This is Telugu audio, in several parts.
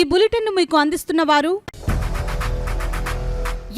ఈ బులెటిన్ మీకు అందిస్తున్న వారు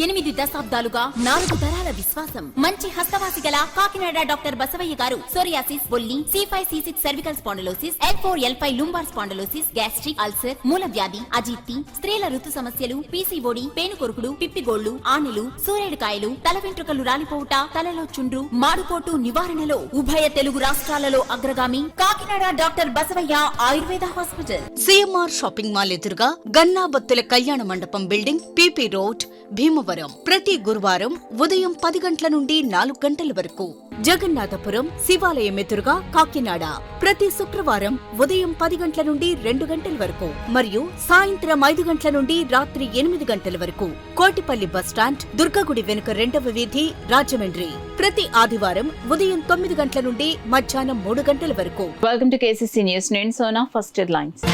8 దశాబ్దాలుగా 4 తరాల విశ్వాసం. మంచి హస్తవాసి గల కాకినాడ డాక్టర్ బసవయ్య గారు సోరియాసిస్, బొల్లి, C5, C6 cervical spondylosis, L4, L5 lumbar spondylosis, gastric ulcer, మూల వ్యాధి, అజీర్తి, స్త్రీల ఋతు సమస్యలు, PCOD, పేనుకొరుకుడు, పిప్పిగోళ్లు, ఆనెలు, సూరేడుకాయలు, తల వెంట్రుకలు రాలిపోవుట, తలలో చుండ్రు, మాడుకోటు నివారణలో ఉభయ తెలుగు రాష్ట్రాలలో అగ్రగామి Kakinada doctor Basavayya Ayurveda hospital. CMR shopping mall ఎదురుగా గన్నాబత్తుల కళ్యాణ మండపం బిల్డింగ్, PP రోడ్, భీమవరం. ప్రతి గురువారం ఉదయం 10 గంటల నుండి 4 గంటల వరకు. జగన్నాథపురం శివాలయం ఎదురుగా కాకినాడ ప్రతి శుక్రవారం ఉదయం 10 గంటల నుండి 2 గంటల వరకు మరియు సాయంత్రం 5 గంటల నుండి రాత్రి 8 గంటల వరకు. కోటిపల్లి బస్టాండ్, దుర్గగుడి వెనుక 2వ వీధి, రాజమండ్రి. ప్రతి ఆదివారం ఉదయం 9 గంటల నుండి మధ్యాహ్నం 3 గంటల వరకు. Welcome to KCC news. నేను సోనా. First headlines.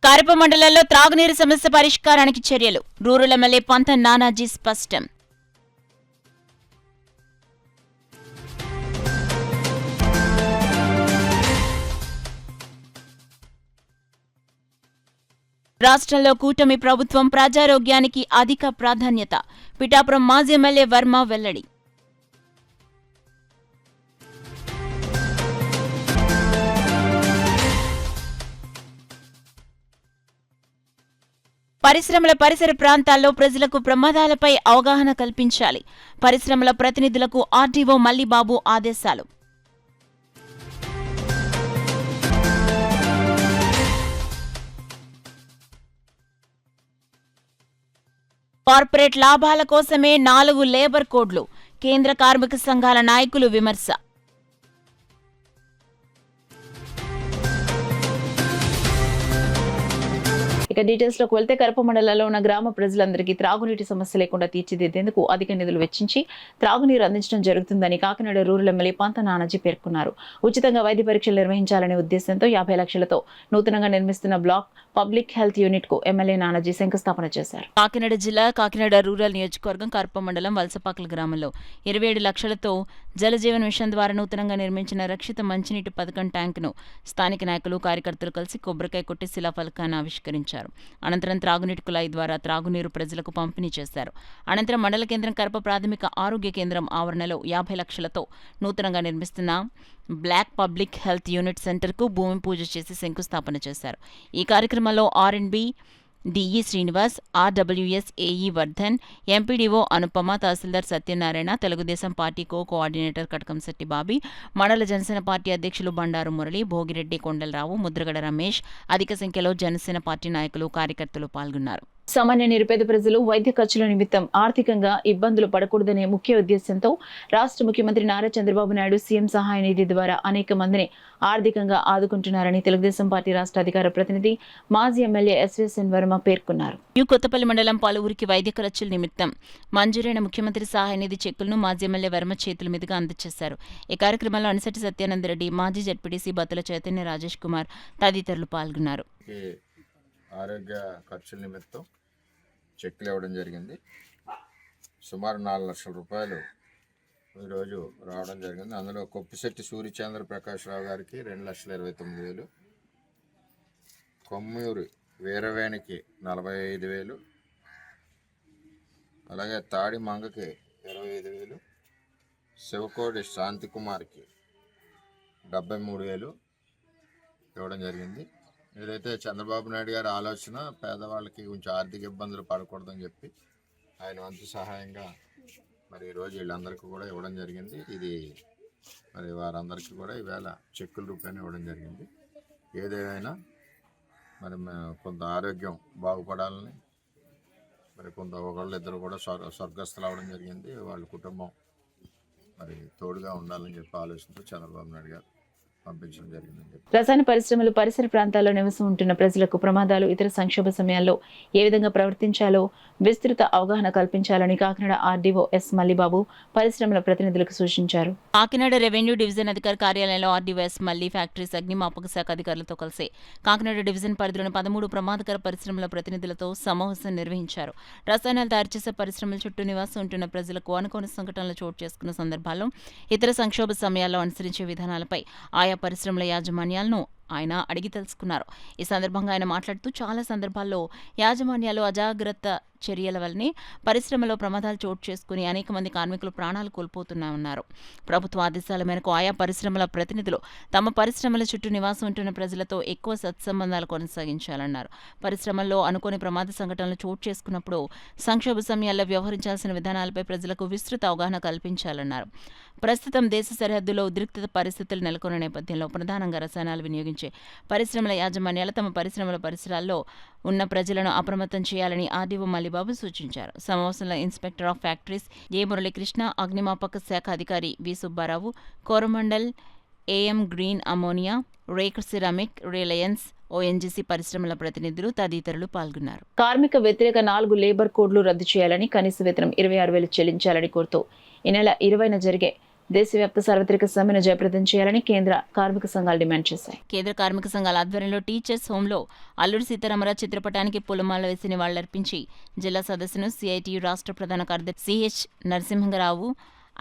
కరప మండలంలో త్రాగునీరు సమస్య పరిష్కారానికి చర్యలు. రూరల్ ఎమ్మెల్యే పంత నానాజీ స్పష్టం. రాష్ట్రంలో కూటమి ప్రభుత్వం ప్రజారోగ్యానికి అధిక ప్రాధాన్యత. పిఠాపురం మాజీ ఎమ్మెల్యే వర్మ వెల్లడి. పరిసర ప్రాంతాల్లో ప్రజలకు ప్రమాదాలపై అవగాహన కల్పించాలి. పరిశ్రమల ప్రతినిధులకు ఆర్డీఓ మల్లిబాబు ఆదేశాలు. కార్పొరేట్ లాభాల కోసమే 4 లేబర్ కోడ్లు. కేంద్ర కార్మిక సంఘాల నాయకులు విమర్శ. ఇక డీటెయిల్స్ లోకి వెళ్తే కరప మండలంలో ఉన్న గ్రామ ప్రజలందరికీ త్రాగునీటి సమస్య లేకుండా తీర్చిదిద్దేందుకు అధిక నిధులు వెచ్చించి త్రాగునీరు అందించడం జరుగుతుందని కాకినాడ రూరల్ ఎమ్మెల్యే పంత నానాజీ పేర్కొన్నారు. ఉచితంగా వైద్య పరీక్షలు నిర్వహించాలనే ఉద్దేశంతో 50 లక్షలతో నూతనంగా నిర్మిస్తున్న బ్లాక్ పబ్లిక్ హెల్త్ యూనిట్ కు ఎమ్మెల్యే నానాజీ శంకుస్థాపన చేశారు. కాకినాడ జిల్లా కాకినాడ రూరల్ నియోజకవర్గం కరప మండలం వలసపాకల గ్రామంలో 27 లక్షలతో జలజీవన్ మిషన్ ద్వారా నూతనంగా నిర్మించిన రక్షిత మంచినీటి పథకం ట్యాంకును స్థానిక నాయకులు, కార్యకర్తలు కలిసి కొబ్బరికాయ కొట్టి శిలాఫలకాన్ని ఆవిష్కరించారు. అనంతరం త్రాగునీటి కుళాయి ద్వారా త్రాగునీరు ప్రజలకు పంపిణీ చేశారు. అనంతరం మండల కేంద్రం కరప ప్రాథమిక ఆరోగ్య కేంద్రం ఆవరణలో 50 లక్షలతో నూతనంగా నిర్మిస్తున్న బ్లాక్ పబ్లిక్ హెల్త్ యూనిట్ సెంటర్కు భూమి పూజ చేసి శంకుస్థాపన చేశారు. ఈ కార్యక్రమంలో R&B DE Srinivas, RWS AE Vardhan, MPDO Anupama, tahsildar Satyanarayana, Telugu Desam party coordinator Katakamsetti Bobby, మండల జనసేన పార్టీ అధ్యక్షులు బండారు మురళి, భోగిరెడ్డి కొండలరావు, ముద్రగడ రమేష్, అధిక సంఖ్యలో జనసేన పార్టీ నాయకులు, కార్యకర్తలు పాల్గొన్నారు. సామాన్య నిరుపేద ప్రజలు వైద్య ఖర్చుల నిమిత్తం ఆర్థికంగా ఇబ్బందులు పడకూడదనే ముఖ్య ఉద్దేశంతో రాష్ట్ర ముఖ్యమంత్రి నారా చంద్రబాబు నాయుడు సీఎం సహాయ నిధి ద్వారా అనేక మందిని ఆర్థికంగా ఆదుకుంటున్నారని తెలుగుదేశం పార్టీ రాష్ట్ర అధికార ప్రతినిధి మాజీ ఎమ్మెల్యే ఎస్వీఎన్ వర్మ పేర్కొన్నారు. కొత్తపల్లి మండలం పలువురికి వైద్య ఖర్చుల నిమిత్తం మంజూరైన ముఖ్యమంత్రి సహాయ నిధి చెక్కులను మాజీ ఎమ్మెల్యే వర్మ చేతుల మీదుగా అందజేశారు. ఈ కార్యక్రమంలో అనిశెట్టి సత్యానందరెడ్డి, మాజీ జడ్పీటీసీ బత్తుల చైతన్య రాజేష్ కుమార్ తదితరులు పాల్గొన్నారు. ఆరోగ్య ఖర్చుల నిమిత్తం చెక్కులు ఇవ్వడం జరిగింది. సుమారు 4 లక్షల రూపాయలు ఈరోజు రావడం జరిగింది. అందులో కొప్పిశెట్టి సూర్యచంద్ర ప్రకాశ్రావు గారికి 2,29,000, కొమ్మూరి వీరవేణికి 45,000, అలాగే తాడి మంగకి 25,000, శివకోడి శాంతికుమార్కి 73,000 ఇవ్వడం జరిగింది. ఏదైతే చంద్రబాబు నాయుడు గారి ఆలోచన పేదవాళ్ళకి కొంచెం ఆర్థిక ఇబ్బందులు పడకూడదని చెప్పి ఆయన వంతు సహాయంగా మరి ఈరోజు వీళ్ళందరికీ కూడా ఇవ్వడం జరిగింది. ఇది మరి వారందరికీ కూడా ఈవేళ చెక్కుల రూపాయలు ఇవ్వడం జరిగింది. ఏదేమైనా మరి కొంత ఆరోగ్యం బాగుపడాలని, మరి కొంత ఒకళ్ళిద్దరు కూడా స్వర్గస్థులు అవ్వడం జరిగింది. వాళ్ళ కుటుంబం మరి తోడుగా ఉండాలని చెప్పి ఆలోచనతో చంద్రబాబు నాయుడు గారు పంపించడం జరిగిందని చెప్పి. రసాయన పరిశ్రమలు పరిసర ప్రాంతాల్లో నివసం ఉంటున్న ప్రజలకు ప్రమాదాలు, ఇతర సంక్షోభ సమయాల్లో ఏ విధంగా ప్రవర్తించాలో విస్తృత అవగాహన కల్పించాలని కాకినాడ ఆర్డీఓ ఎస్ మల్లిబాబు పరిశ్రమల ప్రతినిధులకు సూచించారు. కాకినాడ రెవెన్యూ డివిజన్ అధికారి కార్యాలయంలో ఆర్డీఓ ఎస్ మల్లి ఫ్యాక్టరీస్ అగ్నిమాపక శాఖ అధికారులతో కలిసి కాకినాడ డివిజన్ పరిధిలోని 13 ప్రమాదకర పరిశ్రమల ప్రతినిధులతో సమావేశం నిర్వహించారు. రసాయనాలు తయారు చేసే పరిశ్రమల చుట్టూ నివాసం ఉంటున్న ప్రజలకు అనుకోని సంఘటనలు చోటు చేసుకున్న సందర్భాల్లో, ఇతర సంక్షోభ సమయాల్లో అనుసరించే విధానాలపై ఆయా పరిశ్రమల యాజమాన్యాలను ఆయన అడిగి తెలుసుకున్నారు. ఈ సందర్భంగా ఆయన మాట్లాడుతూ చాలా సందర్భాల్లో యాజమాన్యాలు అజాగ్రత్త చర్యల వల్లనే పరిశ్రమలో ప్రమాదాలు చోటు చేసుకుని అనేక మంది కార్మికులు ప్రాణాలు కోల్పోతున్నామన్నారు. ప్రభుత్వ ఆదేశాల మేరకు ఆయా పరిశ్రమల ప్రతినిధులు తమ పరిశ్రమల చుట్టూ నివాసం ఉంటున్న ప్రజలతో ఎక్కువ సత్సంబంధాలు కొనసాగించాలన్నారు. పరిశ్రమల్లో అనుకోని ప్రమాద సంఘటనలు చోటు చేసుకున్నప్పుడు సంక్షోభ సమయాల్లో వ్యవహరించాల్సిన విధానాలపై ప్రజలకు విస్తృత అవగాహన కల్పించాలన్నారు. ప్రస్తుతం దేశ సరిహద్దులో ఉద్రిక్తత పరిస్థితులు నెలకొన్న నేపథ్యంలో ప్రధానంగా రసాయనాలు వినియోగించే పరిశ్రమల యాజమాన్యాలు తమ పరిశ్రమల పరిసరాల్లో ఉన్న ప్రజలను అప్రమత్తం చేయాలని ఆర్డీఓ మల్లిబాబు సూచించారు. సమావేశంలో inspector of factories A Muralikrishna, అగ్నిమాపక శాఖ అధికారి V Subbarao, Coromandel AM green ammonia, RAK ceramic, Reliance, ONGC పరిశ్రమల ప్రతినిధులు తదితరులు పాల్గొన్నారు. కార్మిక వ్యతిరేక 4 లేబర్ కోడ్లు రద్దు చేయాలని, కనీస వేతనం 26,000 చెల్లించాలని కోరుతూ ఈ నెల 20న జరిగే దేశవ్యాప్త సార్వత్రిక సమ్మెను జయప్రదం చేయాలని కేంద్ర కార్మిక సంఘాలు డిమాండ్ చేశాయి. కేంద్ర కార్మిక సంఘాల ఆధ్వర్యంలో టీచర్స్ హోంలో అల్లూరి సీతారామరాజు చిత్రపటానికి పూలమాల వేసి నివాళులర్పించి జిల్లా సదస్సును సిఐటియు రాష్ట్ర ప్రధాన కార్యదర్శి సిహెచ్ నరసింహరావు,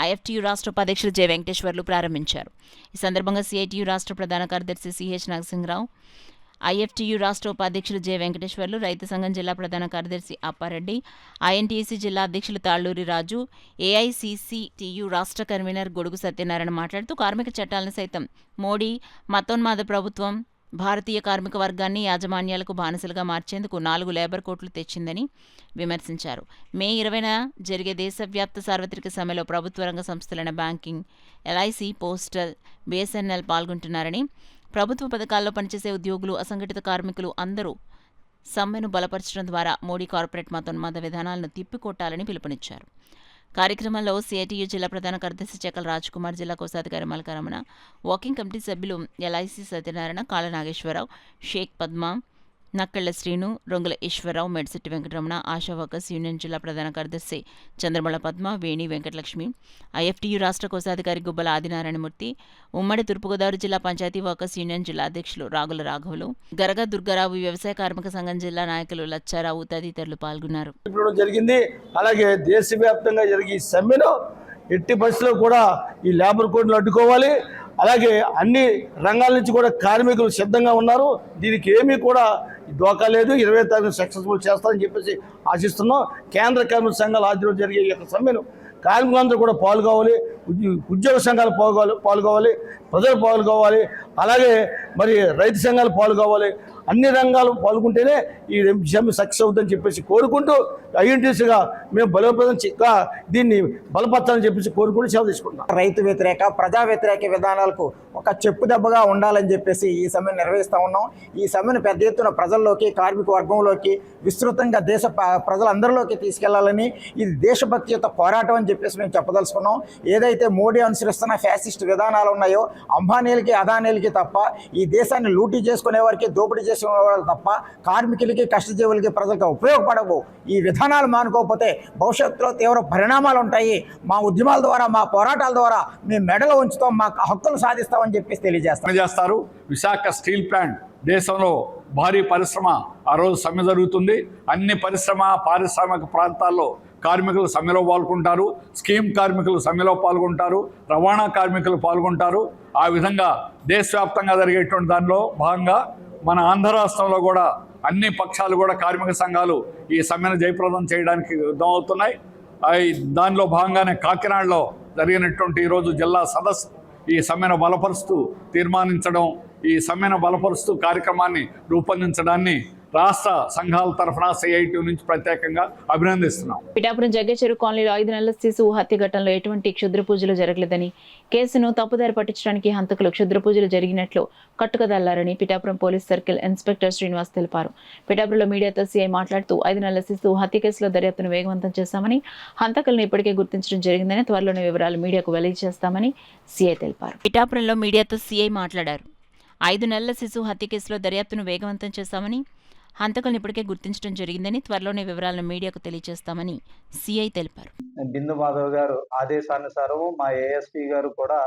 ఐఎఫ్టియు రాష్ట్ర ఉపాధ్యక్షులు జె వెంకటేశ్వర్లు ప్రారంభించారు. ఈ సందర్భంగా సిఐటియు రాష్ట్ర ప్రధాన కార్యదర్శి సిహెచ్ నరసింహరావు, ఐఎఫ్టియు రాష్ట్ర ఉపాధ్యక్షులు జె వెంకటేశ్వర్లు, రైతు సంఘం జిల్లా ప్రధాన కార్యదర్శి అప్పారెడ్డి, ఐఎన్టీసీ జిల్లా అధ్యక్షులు తాళ్లూరి రాజు, ఏఐసిసిటియు రాష్ట్ర కన్వీనర్ గొడుగు సత్యనారాయణ మాట్లాడుతూ కార్మిక చట్టాలను సైతం మోడీ మతోన్మాద ప్రభుత్వం భారతీయ కార్మిక వర్గాన్ని యాజమాన్యాలకు బానిసలుగా మార్చేందుకు 4 లేబర్ కోడ్లు తెచ్చిందని విమర్శించారు. మే 20న జరిగే దేశవ్యాప్త సార్వత్రిక సమ్మెలో ప్రభుత్వ రంగ సంస్థలైన బ్యాంకింగ్, ఎల్ఐసి, పోస్టల్, బిఎస్ఎన్ఎల్ పాల్గొంటున్నారని, ప్రభుత్వ పథకాల్లో పనిచేసే ఉద్యోగులు, అసంఘటిత కార్మికులు అందరూ సమ్మెను బలపరచడం ద్వారా మోడీ కార్పొరేట్ మతోన్మాద విధానాలను తిప్పికొట్టాలని పిలుపునిచ్చారు. కార్యక్రమంలో సిఐటియు జిల్లా ప్రధాన కార్యదర్శి చెక్కల రాజ్కుమార్, జిల్లా కోశాధికారి మల్కారమణ, వాకింగ్ కమిటీ సభ్యులు LIC Satyanarayana, Kala Nageswararao, Sheikh Padma, Nakkalla Srinu, Rongula Eswararao, Medsitti Venkataramana, ASHA workers union జిల్లా ప్రధాన కార్యదర్శి చంద్రమల పద్మ, వేణి వెంకటలక్ష్మి, ఐఎఫ్టియు రాష్ట్ర కోశాధికారి గుబ్బల ఆదినారాయణమూర్తి, ఉమ్మడి తూర్పుగోదావరి జిల్లా పంచాయతీ వర్కర్స్ యూనియన్ జిల్లా అధ్యక్షులు రాగుల రాఘవులు, గరగ దుర్గారావు, వ్యవసాయ కార్మిక సంఘం జిల్లా నాయకులు లచ్చారావు తదితరులు పాల్గొన్నారు. జరిగింది. అలాగే దేశవ్యాప్తంగా జరిగే ఈ సమ్మెను ఎట్టి పరిస్థితుల్లో కూడా ఈ లేబర్ కోడ్ను అడ్డుకోవాలి. అలాగే అన్ని రంగాల నుంచి కూడా కార్మికులు సిద్ధంగా ఉన్నారు. దీనికి ఏమీ కూడా డోకా లేదు. 20వ తారీఖున సక్సెస్ఫుల్ చేస్తారని చెప్పేసి ఆశిస్తున్నాం. కేంద్ర కార్మిక సంఘాల ఆధ్వర్యంలో జరిగే ఈ యొక్క సమ్మెను కార్మికులందరూ కూడా పాల్గొవాలి, ఉద్యోగ సంఘాలు పాల్గొవాలి, ప్రజలు పాల్గొవాలి, అలాగే మరి రైతు సంఘాలు పాల్గొవాలి. అన్ని రంగాలు పాల్గొంటేనే ఈ సమ్మె సక్సెస్ అవుతుందని చెప్పేసి కోరుకుంటూ ఐఎన్టీసీగా మేము బలోపేతం దీన్ని బలపరచాలని చెప్పేసి కోరుకుంటూ సెలవు తీసుకుంటాం. రైతు వ్యతిరేక, ప్రజా వ్యతిరేక విధానాలకు ఒక చెప్పు దెబ్బగా ఉండాలని చెప్పేసి ఈ సమ్మెను నిర్వహిస్తూ ఉన్నాం. ఈ సమ్మెను పెద్ద ఎత్తున ప్రజల్లోకి, కార్మిక వర్గంలోకి, విస్తృతంగా దేశ ప్రజలందరిలోకి తీసుకెళ్లాలని, ఇది దేశభక్తియుత పోరాటం అని చెప్పేసి మేము చెప్పదలుచుకున్నాం. ఏదైతే మోడీ అనుసరిస్తున్న ఫ్యాసిస్ట్ విధానాలు ఉన్నాయో, అంబానీలకి, అదానీలకి తప్ప, ఈ దేశాన్ని లూటీ చేసుకునే వారికి, దోపిడీ చేసుకునే వాళ్ళు తప్ప కార్మికులకి, కష్టజీవులకి, ప్రజలకు ఉపయోగపడవు. ఈ విధానాలు మానుకోకపోతే భవిష్యత్తులో తీవ్ర పరిణామాలు ఉంటాయి. మా ఉద్యమాల ద్వారా, మా పోరాటాల ద్వారా మేము మెడలు ఉంచుతాం, మా హక్కులు సాధిస్తామని చెప్పేసి తెలియజేస్తారు. విశాఖ స్టీల్ ప్లాంట్ దేశంలో భారీ పరిశ్రమ, ఆ రోజు సమ్మె జరుగుతుంది. అన్ని పారిశ్రామిక ప్రాంతాల్లో కార్మికులు సమ్మెలో పాల్గొంటారు, స్కీమ్ కార్మికులు సమ్మెలో పాల్గొంటారు, రవాణా కార్మికులు పాల్గొంటారు. ఆ విధంగా దేశవ్యాప్తంగా జరిగేటువంటి దానిలో భాగంగా మన ఆంధ్ర రాష్ట్రంలో కూడా అన్ని పక్షాలు కూడా కార్మిక సంఘాలు ఈ సమ్మెను జయప్రదం చేయడానికి సిద్ధమవుతున్నాయి. దానిలో భాగంగానే కాకినాడలో జరిగినటువంటి ఈరోజు జిల్లా సదస్సు ఈ సమ్మెను బలపరుస్తూ తీర్మానించడం, ఈ సమ్మెను బలపరుస్తూ కార్యక్రమాన్ని రూపొందించడాన్ని రాష్ట్ర సంఘాల తరఫున CIT నుంచి ప్రత్యేకంగా అభినందిస్తున్నాం. పిఠాపురం జగ్గచెరువు కాలనీలో 5 నెలల శిశువు హత్య ఘటనలో ఎటువంటి క్షుద్ర పూజలు జరగలేదని, కేసును తప్పుదారి పట్టించడానికి హంతకులు క్షుద్ర పూజలు జరిగినట్లు కట్టుకదల్లారని Pithapuram police circle inspector Srinivas తెలిపారు. పిఠాపురంలో మీడియాతో సీఐ మాట్లాడుతూ 5 నెలల శిశువు హత్య కేసులో దర్యాప్తును వేగవంతం చేశామని, హంతకులను ఇప్పటికే గుర్తించడం జరిగిందని, త్వరలోనే వివరాలు మీడియాకు వెల్లడి చేస్తామని సీఐ తెలిపారు. పిఠాపురంలో మీడియాతో సీఐ మాట్లాడారు. 5 నెలల శిశువు హత్య కేసులో దర్యాప్తును వేగవంతం చేశామని, హంతకులను ఇప్పటికే గుర్తించడం జరిగిందని, త్వరలోనే వివరాలను మీడియాకు తెలియజేస్తామని సీఐ తెలిపారు. బిందు మాధవ్ గారు ఆదేశానుసారం మా ASP గారు కూడా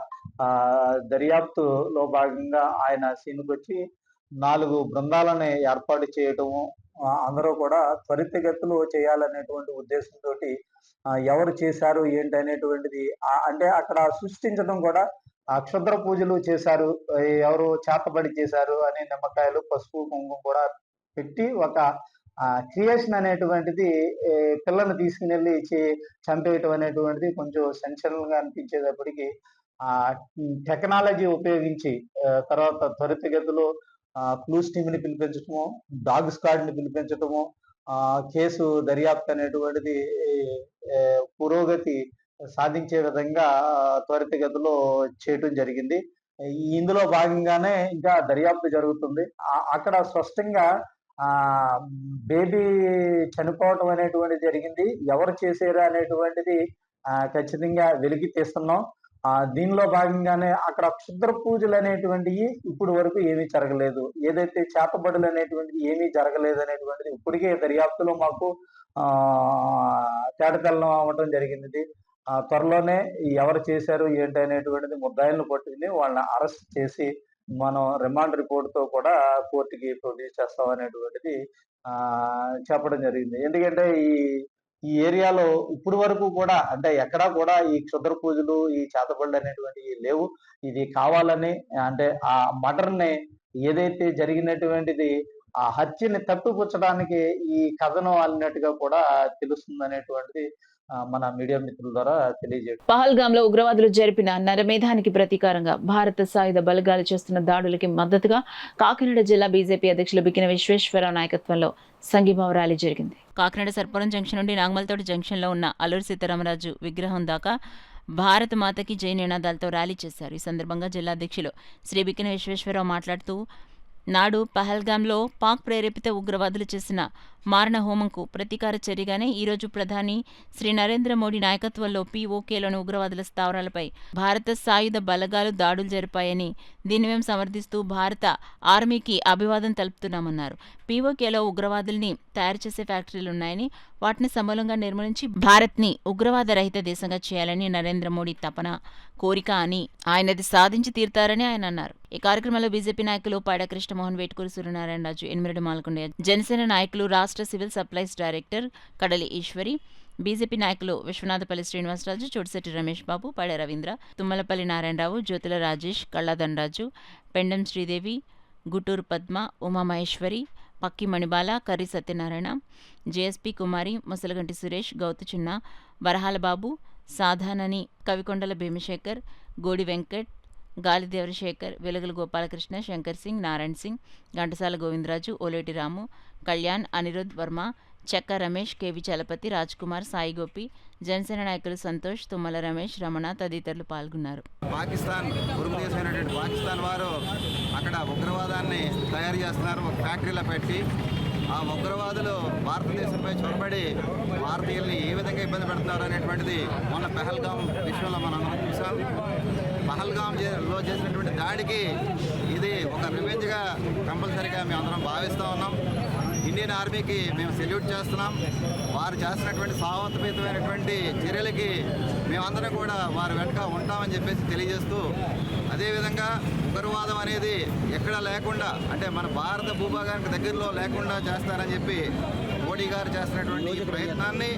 దర్యాప్తులో భాగంగా ఆయన సీన్కి వచ్చి 4 బృందాలని ఏర్పాటు చేయటము, అందరూ కూడా త్వరితగతిలో చేయాలనేటువంటి ఉద్దేశంతో ఎవరు చేశారు ఏంటి అనేటువంటిది అంటే అక్కడ సృష్టించడం కూడా క్షుద్ర పూజలు చేశారు, ఎవరు చేతబడి చేశారు అని నిమ్మకాయలు, పసుపు, కుంకుమ కూడా పెట్టి ఒక క్రియేషన్ అనేటువంటిది పిల్లల్ని తీసుకుని వెళ్ళి చంపేయటం అనేటువంటిది కొంచెం సెన్షనల్ గా అనిపించేటప్పటికి టెక్నాలజీ ఉపయోగించి తర్వాత త్వరితగతిలో క్లూస్ టీమ్ ని పిలిపించటము, డాగ్ స్క్వాడ్ ని పిలిపించటము, కేసు దర్యాప్తు అనేటువంటిది పురోగతి సాధించే విధంగా త్వరితగతిలో చేయటం జరిగింది. ఇందులో భాగంగానే ఇంకా దర్యాప్తు జరుగుతుంది. అక్కడ స్పష్టంగా బేబీ చనిపోవటం అనేటువంటిది జరిగింది. ఎవరు చేశారు అనేటువంటిది ఖచ్చితంగా వెలికి తీస్తున్నాం. దీనిలో భాగంగానే అక్కడ క్షుద్ర పూజలు అనేటువంటివి ఇప్పుడు వరకు ఏమీ జరగలేదు, ఏదైతే చేతబడులు అనేటువంటిది ఏమీ జరగలేదు అనేటువంటిది ఇప్పటికే దర్యాప్తులో మాకు తేటతెల్లం అవ్వటం జరిగింది. త్వరలోనే ఎవరు చేశారు ఏంటి అనేటువంటిది ముద్దాయిలను పట్టుకుని వాళ్ళని అరెస్ట్ చేసి మనం రిమాండ్ రిపోర్ట్తో కూడా కోర్టుకి ప్రొడ్యూస్ చేస్తాం అనేటువంటిది చెప్పడం జరిగింది. ఎందుకంటే ఈ ఏరియాలో ఇప్పుడు వరకు కూడా అంటే ఎక్కడా కూడా ఈ క్షుద్ర పూజలు, ఈ చేతబడులు అనేటువంటివి లేవు. ఇది కావాలని అంటే ఆ మర్డర్ని ఏదైతే జరిగినటువంటిది ఆ హత్యని తప్పిపుచ్చడానికి ఈ కథనం అన్నట్టుగా కూడా తెలుస్తుంది అనేటువంటిది మన మీడియా మిత్రుల ద్వారా తెలియజేయడం. పహల్గామ్ లో ఉగ్రవాదులు జరిపిన నరమేధానికి ప్రతీకారంగా భారత సాయుధ బలగాలు చేస్తున్న దాడులకి మద్దతుగా కాకినాడ జిల్లా బీజేపీ అధ్యక్షులు బిక్కిన విశ్వేశ్వరరావు నాయకత్వంలో సంఘీభావ ర్యాలీ జరిగింది. కాకినాడ సర్పవరం జంక్షన్ నుండి నాగమల్తోటి జంక్షన్లో ఉన్న అల్లూరి సీతారామరాజు విగ్రహం దాకా భారత మాతకి జై నినాదాలతో ర్యాలీ చేశారు. ఈ సందర్భంగా జిల్లా అధ్యక్షులు శ్రీ బిక్కిన విశ్వేశ్వరరావు మాట్లాడుతూ, నాడు పహల్గామ్లో పాక్ ప్రేరేపిత ఉగ్రవాదులు చేసిన మారణ హోమంకు ప్రతీకార చర్యగానే ఈరోజు ప్రధాని శ్రీ నరేంద్ర మోడీ నాయకత్వంలో POKలోని ఉగ్రవాదుల స్థావరాలపై భారత సాయుధ బలగాలు దాడులు జరిపాయని, దీన్ని మేము సమర్థిస్తూ భారత ఆర్మీకి అభివాదం తెలుపుతున్నామన్నారు. POKలో ఉగ్రవాదుల్ని తయారు చేసే ఫ్యాక్టరీలున్నాయని, వాటిని సమూలంగా నిర్మూలించి భారత్ని ఉగ్రవాద రహిత దేశంగా చేయాలని నరేంద్ర మోడీ తపన, కోరిక అని, ఆయనది సాధించి తీరుతారని ఆయన అన్నారు. ఈ కార్యక్రమంలో బీజేపీ నాయకులు పాడ కృష్ణమోహన్, వేట్కూరి సూర్యనారాయణరాజు, ఎనిమిరెడ్డి మాల్కొండ, జనసేన నాయకులు రాష్ట్ర సివిల్ సప్లైస్ డైరెక్టర్ కడలి ఈశ్వరి, బీజేపీ నాయకులు విశ్వనాథపల్లి శ్రీనివాసరాజు, చోటిశెట్టి రమేష్ బాబు, పాడ రవీంద్ర, తుమ్మలపల్లి నారాయణరావు, జ్యోతుల రాజేష్, కళ్ళాదండరాజు, పెండం శ్రీదేవి, గుట్టూరు పద్మ, ఉమామహేశ్వరి, పక్కి మణిబాల, కర్రి సత్యనారాయణ, జేఎస్పీ కుమారి, ముసలగంటి సురేష్, గౌతు చిన్న, వరహాల బాబు, సాధానని, కవికొండల భీమశేఖర్, గోడి వెంకట్, గాలిదేవర శేఖర్, వెలుగుల గోపాలకృష్ణ, శంకర్ సింగ్, నారాయణ సింగ్, ఘంటసాల గోవిందరాజు, ఓలేటి రాము, కళ్యాణ్, అనిరుద్ వర్మ, చెక్క రమేష్, కేవి చలపతి, రాజ్ కుమార్, సాయి గోపి, జనసేన నాయకులు సంతోష్, తుమ్మల రమేష్, రమణ తదితరులు పాల్గొన్నారు. పాకిస్తాన్ పొరుగు దేశమైనటువంటి పాకిస్తాన్ వారు అక్కడ ఉగ్రవాదాన్ని తయారు చేస్తున్నారు, ఒక ఫ్యాక్టరీలో పెట్టి. ఆ ఉగ్రవాదులు భారతదేశంపై చొరబడి భారతీయుల్ని ఏ విధంగా ఇబ్బంది పెడుతున్నారు అనేటువంటిది మొన్న పహల్గామ్ విషయంలో మనం చూసాం. పహల్గామ్లో చేసినటువంటి దాడికి ఇది ఒక రివెంజ్గా కంపల్సరీగా మేము అందరం భావిస్తూ ఉన్నాం. ఇండియన్ ఆర్మీకి మేము సెల్యూట్ చేస్తున్నాం. వారు చేసినటువంటి సాహసోపేతమైనటువంటి చర్యలకి మేమందరం కూడా వారి వెంట ఉంటామని చెప్పేసి తెలియజేస్తూ, అదేవిధంగా ఉగ్రవాదం అనేది ఎక్కడా లేకుండా అంటే మన భారత భూభాగానికి దగ్గరలో లేకుండా చేస్తారని చెప్పి మోడీ గారు చేస్తున్నటువంటి ఈ ప్రయత్నాన్ని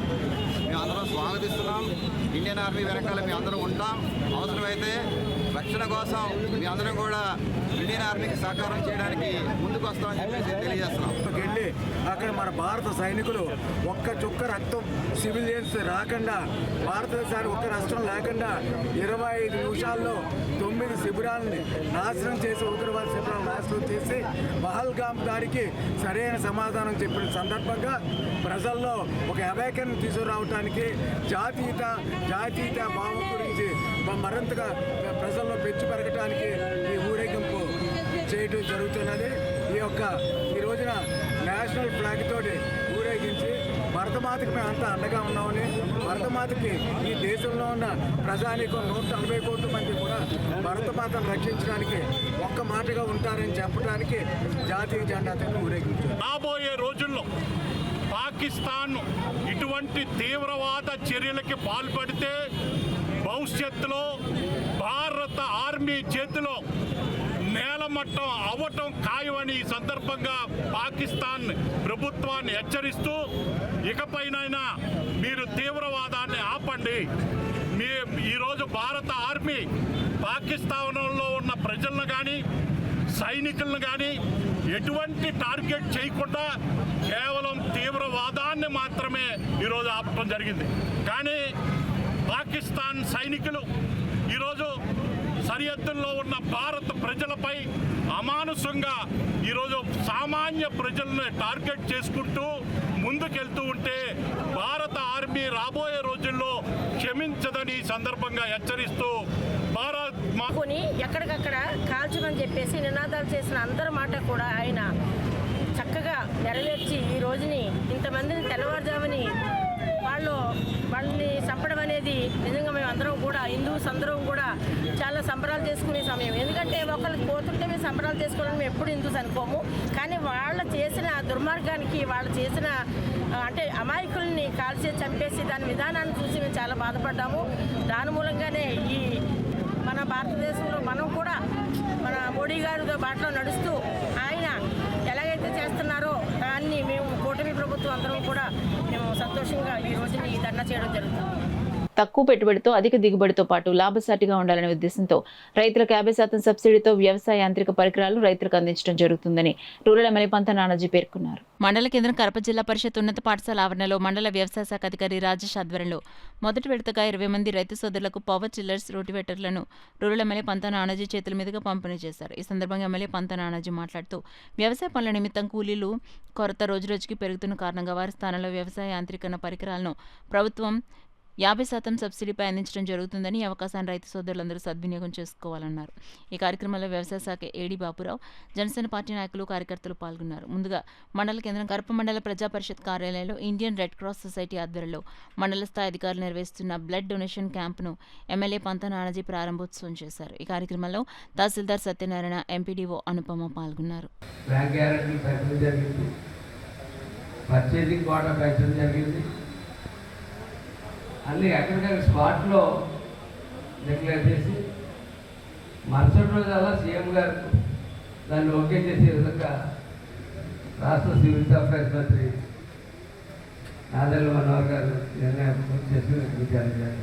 మేము అందరం స్వాగతిస్తున్నాం. ఇండియన్ ఆర్మీ వెనకాల మేము అందరం ఉంటాం. అవసరమైతే రక్షణ కోసం మీ అందరం కూడా ఇండియన్ ఆర్మీకి సహకారం చేయడానికి ముందుకు వస్తామని చెప్పేసి తెలియజేస్తున్నాం. వెళ్ళి అక్కడ మన భారత సైనికులు ఒక్క చుక్క రక్తం సివిలియన్స్ రాకుండా, భారతదేశానికి ఒక్క నష్టం లేకుండా 25 నిమిషాల్లో 9 శిబిరాలని నాశనం చేసి, ఉగ్రవాద శిబిరాలను నాశనం చేసి పహల్గామ్ దాడికి సరైన సమాధానం చెప్పిన సందర్భంగా ప్రజల్లో ఒక అవేకరణ తీసుకురావడానికి, జాతీయత భావం గురించి మరింతగా ప్రజల్లో పెంచి పెరగడానికి ఈ ఊరేగింపు చేయడం జరుగుతున్నది. ఈ రోజున నేషనల్ ఫ్లాగ్ తోటి ఊరేగించి భరతమాతకి మేము అంతా అండగా ఉన్నామని, భరతమాతకి ఈ దేశంలో ఉన్న ప్రజానీకం 140 కోట్ల మంది కూడా భరతమాతను రక్షించడానికి ఒక్క మాటగా ఉంటారని చెప్పడానికి జాతీయ జెండాతో ఊరేగించారు. రాబోయే రోజుల్లో పాకిస్తాన్ ఇటువంటి తీవ్రవాద చర్యలకి పాల్పడితే భవిష్యత్తులో భారత ఆర్మీ చేతిలో నేలమట్టం అవ్వటం ఖాయమని ఈ సందర్భంగా పాకిస్తాన్ ప్రభుత్వాన్ని హెచ్చరిస్తూ, ఇకపైనైనా మీరు తీవ్రవాదాన్ని ఆపండి. ఈరోజు భారత ఆర్మీ పాకిస్తాన్లో ఉన్న ప్రజలను కానీ సైనికులను కానీ ఎటువంటి టార్గెట్ చేయకుండా కేవలం తీవ్రవాదాన్ని మాత్రమే ఈరోజు ఆపటం జరిగింది. కానీ పాకిస్తాన్ సైనికులు ఈరోజు సరిహద్దుల్లో ఉన్న భారత ప్రజలపై అమానుషంగా ఈరోజు సామాన్య ప్రజలను టార్గెట్ చేసుకుంటూ ముందుకెళ్తూ ఉంటే భారత ఆర్మీ రాబోయే రోజుల్లో క్షమించదని సందర్భంగా హెచ్చరిస్తూ కొని ఎక్కడికక్కడ కాల్చమని చెప్పేసి నినాదాలు చేసిన అందరి మాట కూడా ఆయన చక్కగా నెరవేర్చి ఈ రోజుని ఇంతమందిని తెల్లవారుజామని వాళ్ళని చంపడం అనేది నిజంగా మేము అందరం కూడా హిందూస్ అందరం కూడా చాలా సంబరాలు చేసుకునే సమయం. ఎందుకంటే ఒకరికి పోతుంటే మేము సంబరాలు చేసుకోవాలని మేము ఎప్పుడు హిందూస్ అనుకోము. కానీ వాళ్ళు చేసిన దుర్మార్గానికి, వాళ్ళు చేసిన అంటే అమాయకుల్ని కాల్చి చంపేసి దాని విధానాన్ని చూసి మేము చాలా బాధపడ్డాము. దాని మూలంగానే ఈ మన భారతదేశంలో మనం కూడా మన మోడీ గారితో బాటలో నడుస్తూ ఆయన ఎలాగైతే చేస్తున్నారో దాన్ని మేము కూటమి ప్రభుత్వం అందరం కూడా మేము సంతోషంగా ఈ రోజుని ఈ ధర్నా చేయడం జరుగుతుంది. తక్కువ పెట్టుబడితో అధిక దిగుబడితో పాటు లాభసాటిగా ఉండాలనే ఉద్దేశంతో రైతులకు 50% సబ్సిడీతో వ్యవసాయ యాంత్రిక పరికరాలు రైతులకు అందించడం జరుగుతుందని రూరల్ ఎమ్మెల్యే పంత నానాజీ పేర్కొన్నారు. మండల కేంద్రం కడప జిల్లా పరిషత్ ఉన్నత పాఠశాల ఆవరణలో మండల వ్యవసాయ శాఖ అధికారి రాజేష్ ఆధ్వర్యంలో మొదటి విడతగా 20 మంది రైతు సోదరులకు పవర్ చిల్లర్స్, రోటివేటర్లను రూరల్ ఎమ్మెల్యే పంత నానాజీ చేతుల మీదుగా పంపిణీ చేశారు. ఈ సందర్భంగా ఎమ్మెల్యే పంత నానాజీ మాట్లాడుతూ వ్యవసాయ పనుల నిమిత్తం కూలీలు కొరత రోజురోజుకి పెరుగుతున్న కారణంగా వారి స్థానంలో వ్యవసాయ యాంత్రీకరణ పరికరాలను ప్రభుత్వం 50% సబ్సిడీపై అందించడం జరుగుతుందని, ఈ అవకాశాన్ని రైతు సోదరులందరూ సద్వినియోగం చేసుకోవాలన్నారు. ఈ కార్యక్రమంలో వ్యవసాయ శాఖ ఏడీ బాపురావు, జనసేన పార్టీ నాయకులు, కార్యకర్తలు పాల్గొన్నారు. ముందుగా మండల కేంద్రం కడప మండల ప్రజా పరిషత్ కార్యాలయంలో ఇండియన్ రెడ్ క్రాస్ సొసైటీ ఆధ్వర్యంలో మండల స్థాయి అధికారులు నిర్వహిస్తున్న బ్లడ్ డొనేషన్ క్యాంపును ఎమ్మెల్యే పంత నానాజీ ప్రారంభోత్సవం చేశారు. ఈ కార్యక్రమంలో తహసీల్దార్ సత్యనారాయణ, ఎంపీడీఓ అనుపమ పాల్గొన్నారు. అన్నీ ఎక్కడికక్కడ స్పాట్లో డిక్లేర్ చేసి మరుసటి రోజు అలా సీఎం గారు దాన్ని ఓకే చేసే విధంగా రాష్ట్ర సివిల్ సప్లైస్ మంత్రి నాదెళ్ల మనోహర్ గారు నిర్ణయం చేసి విచారించారు.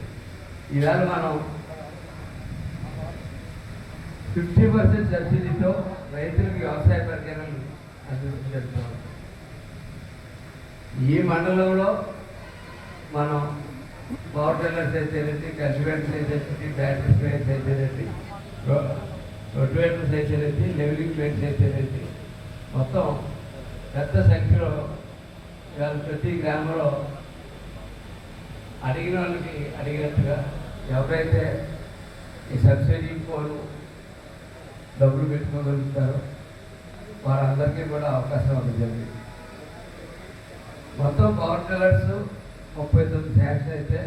ఈవేళ మనం 50% సబ్సిడీతో రైతులకు వ్యవసాయ పరికరాలు అందించడం. ఈ మండలంలో మనం పవర్ టిల్లర్స్ అయితేనండి, కల్టివేటర్స్ అయితేనండి, బ్యాటరీ స్ప్రేయర్స్ అయితేనండి, రొటివేటర్స్ అయితేనండి, లెవెలింగ్ ప్లేట్స్ అయితేనండి, మొత్తం పెద్ద సంఖ్యలో ప్రతి గ్రామంలో అడిగిన వాళ్ళకి అడిగినట్టుగా ఎవరైతే ఈ సబ్సిడీ ఫోను డబ్బులు పెట్టుకోగలుగుతారో వారందరికీ కూడా అవకాశం ఉంది. మొత్తం పవర్ టిల్లర్స్ 39 శాంక్షన్ అయితే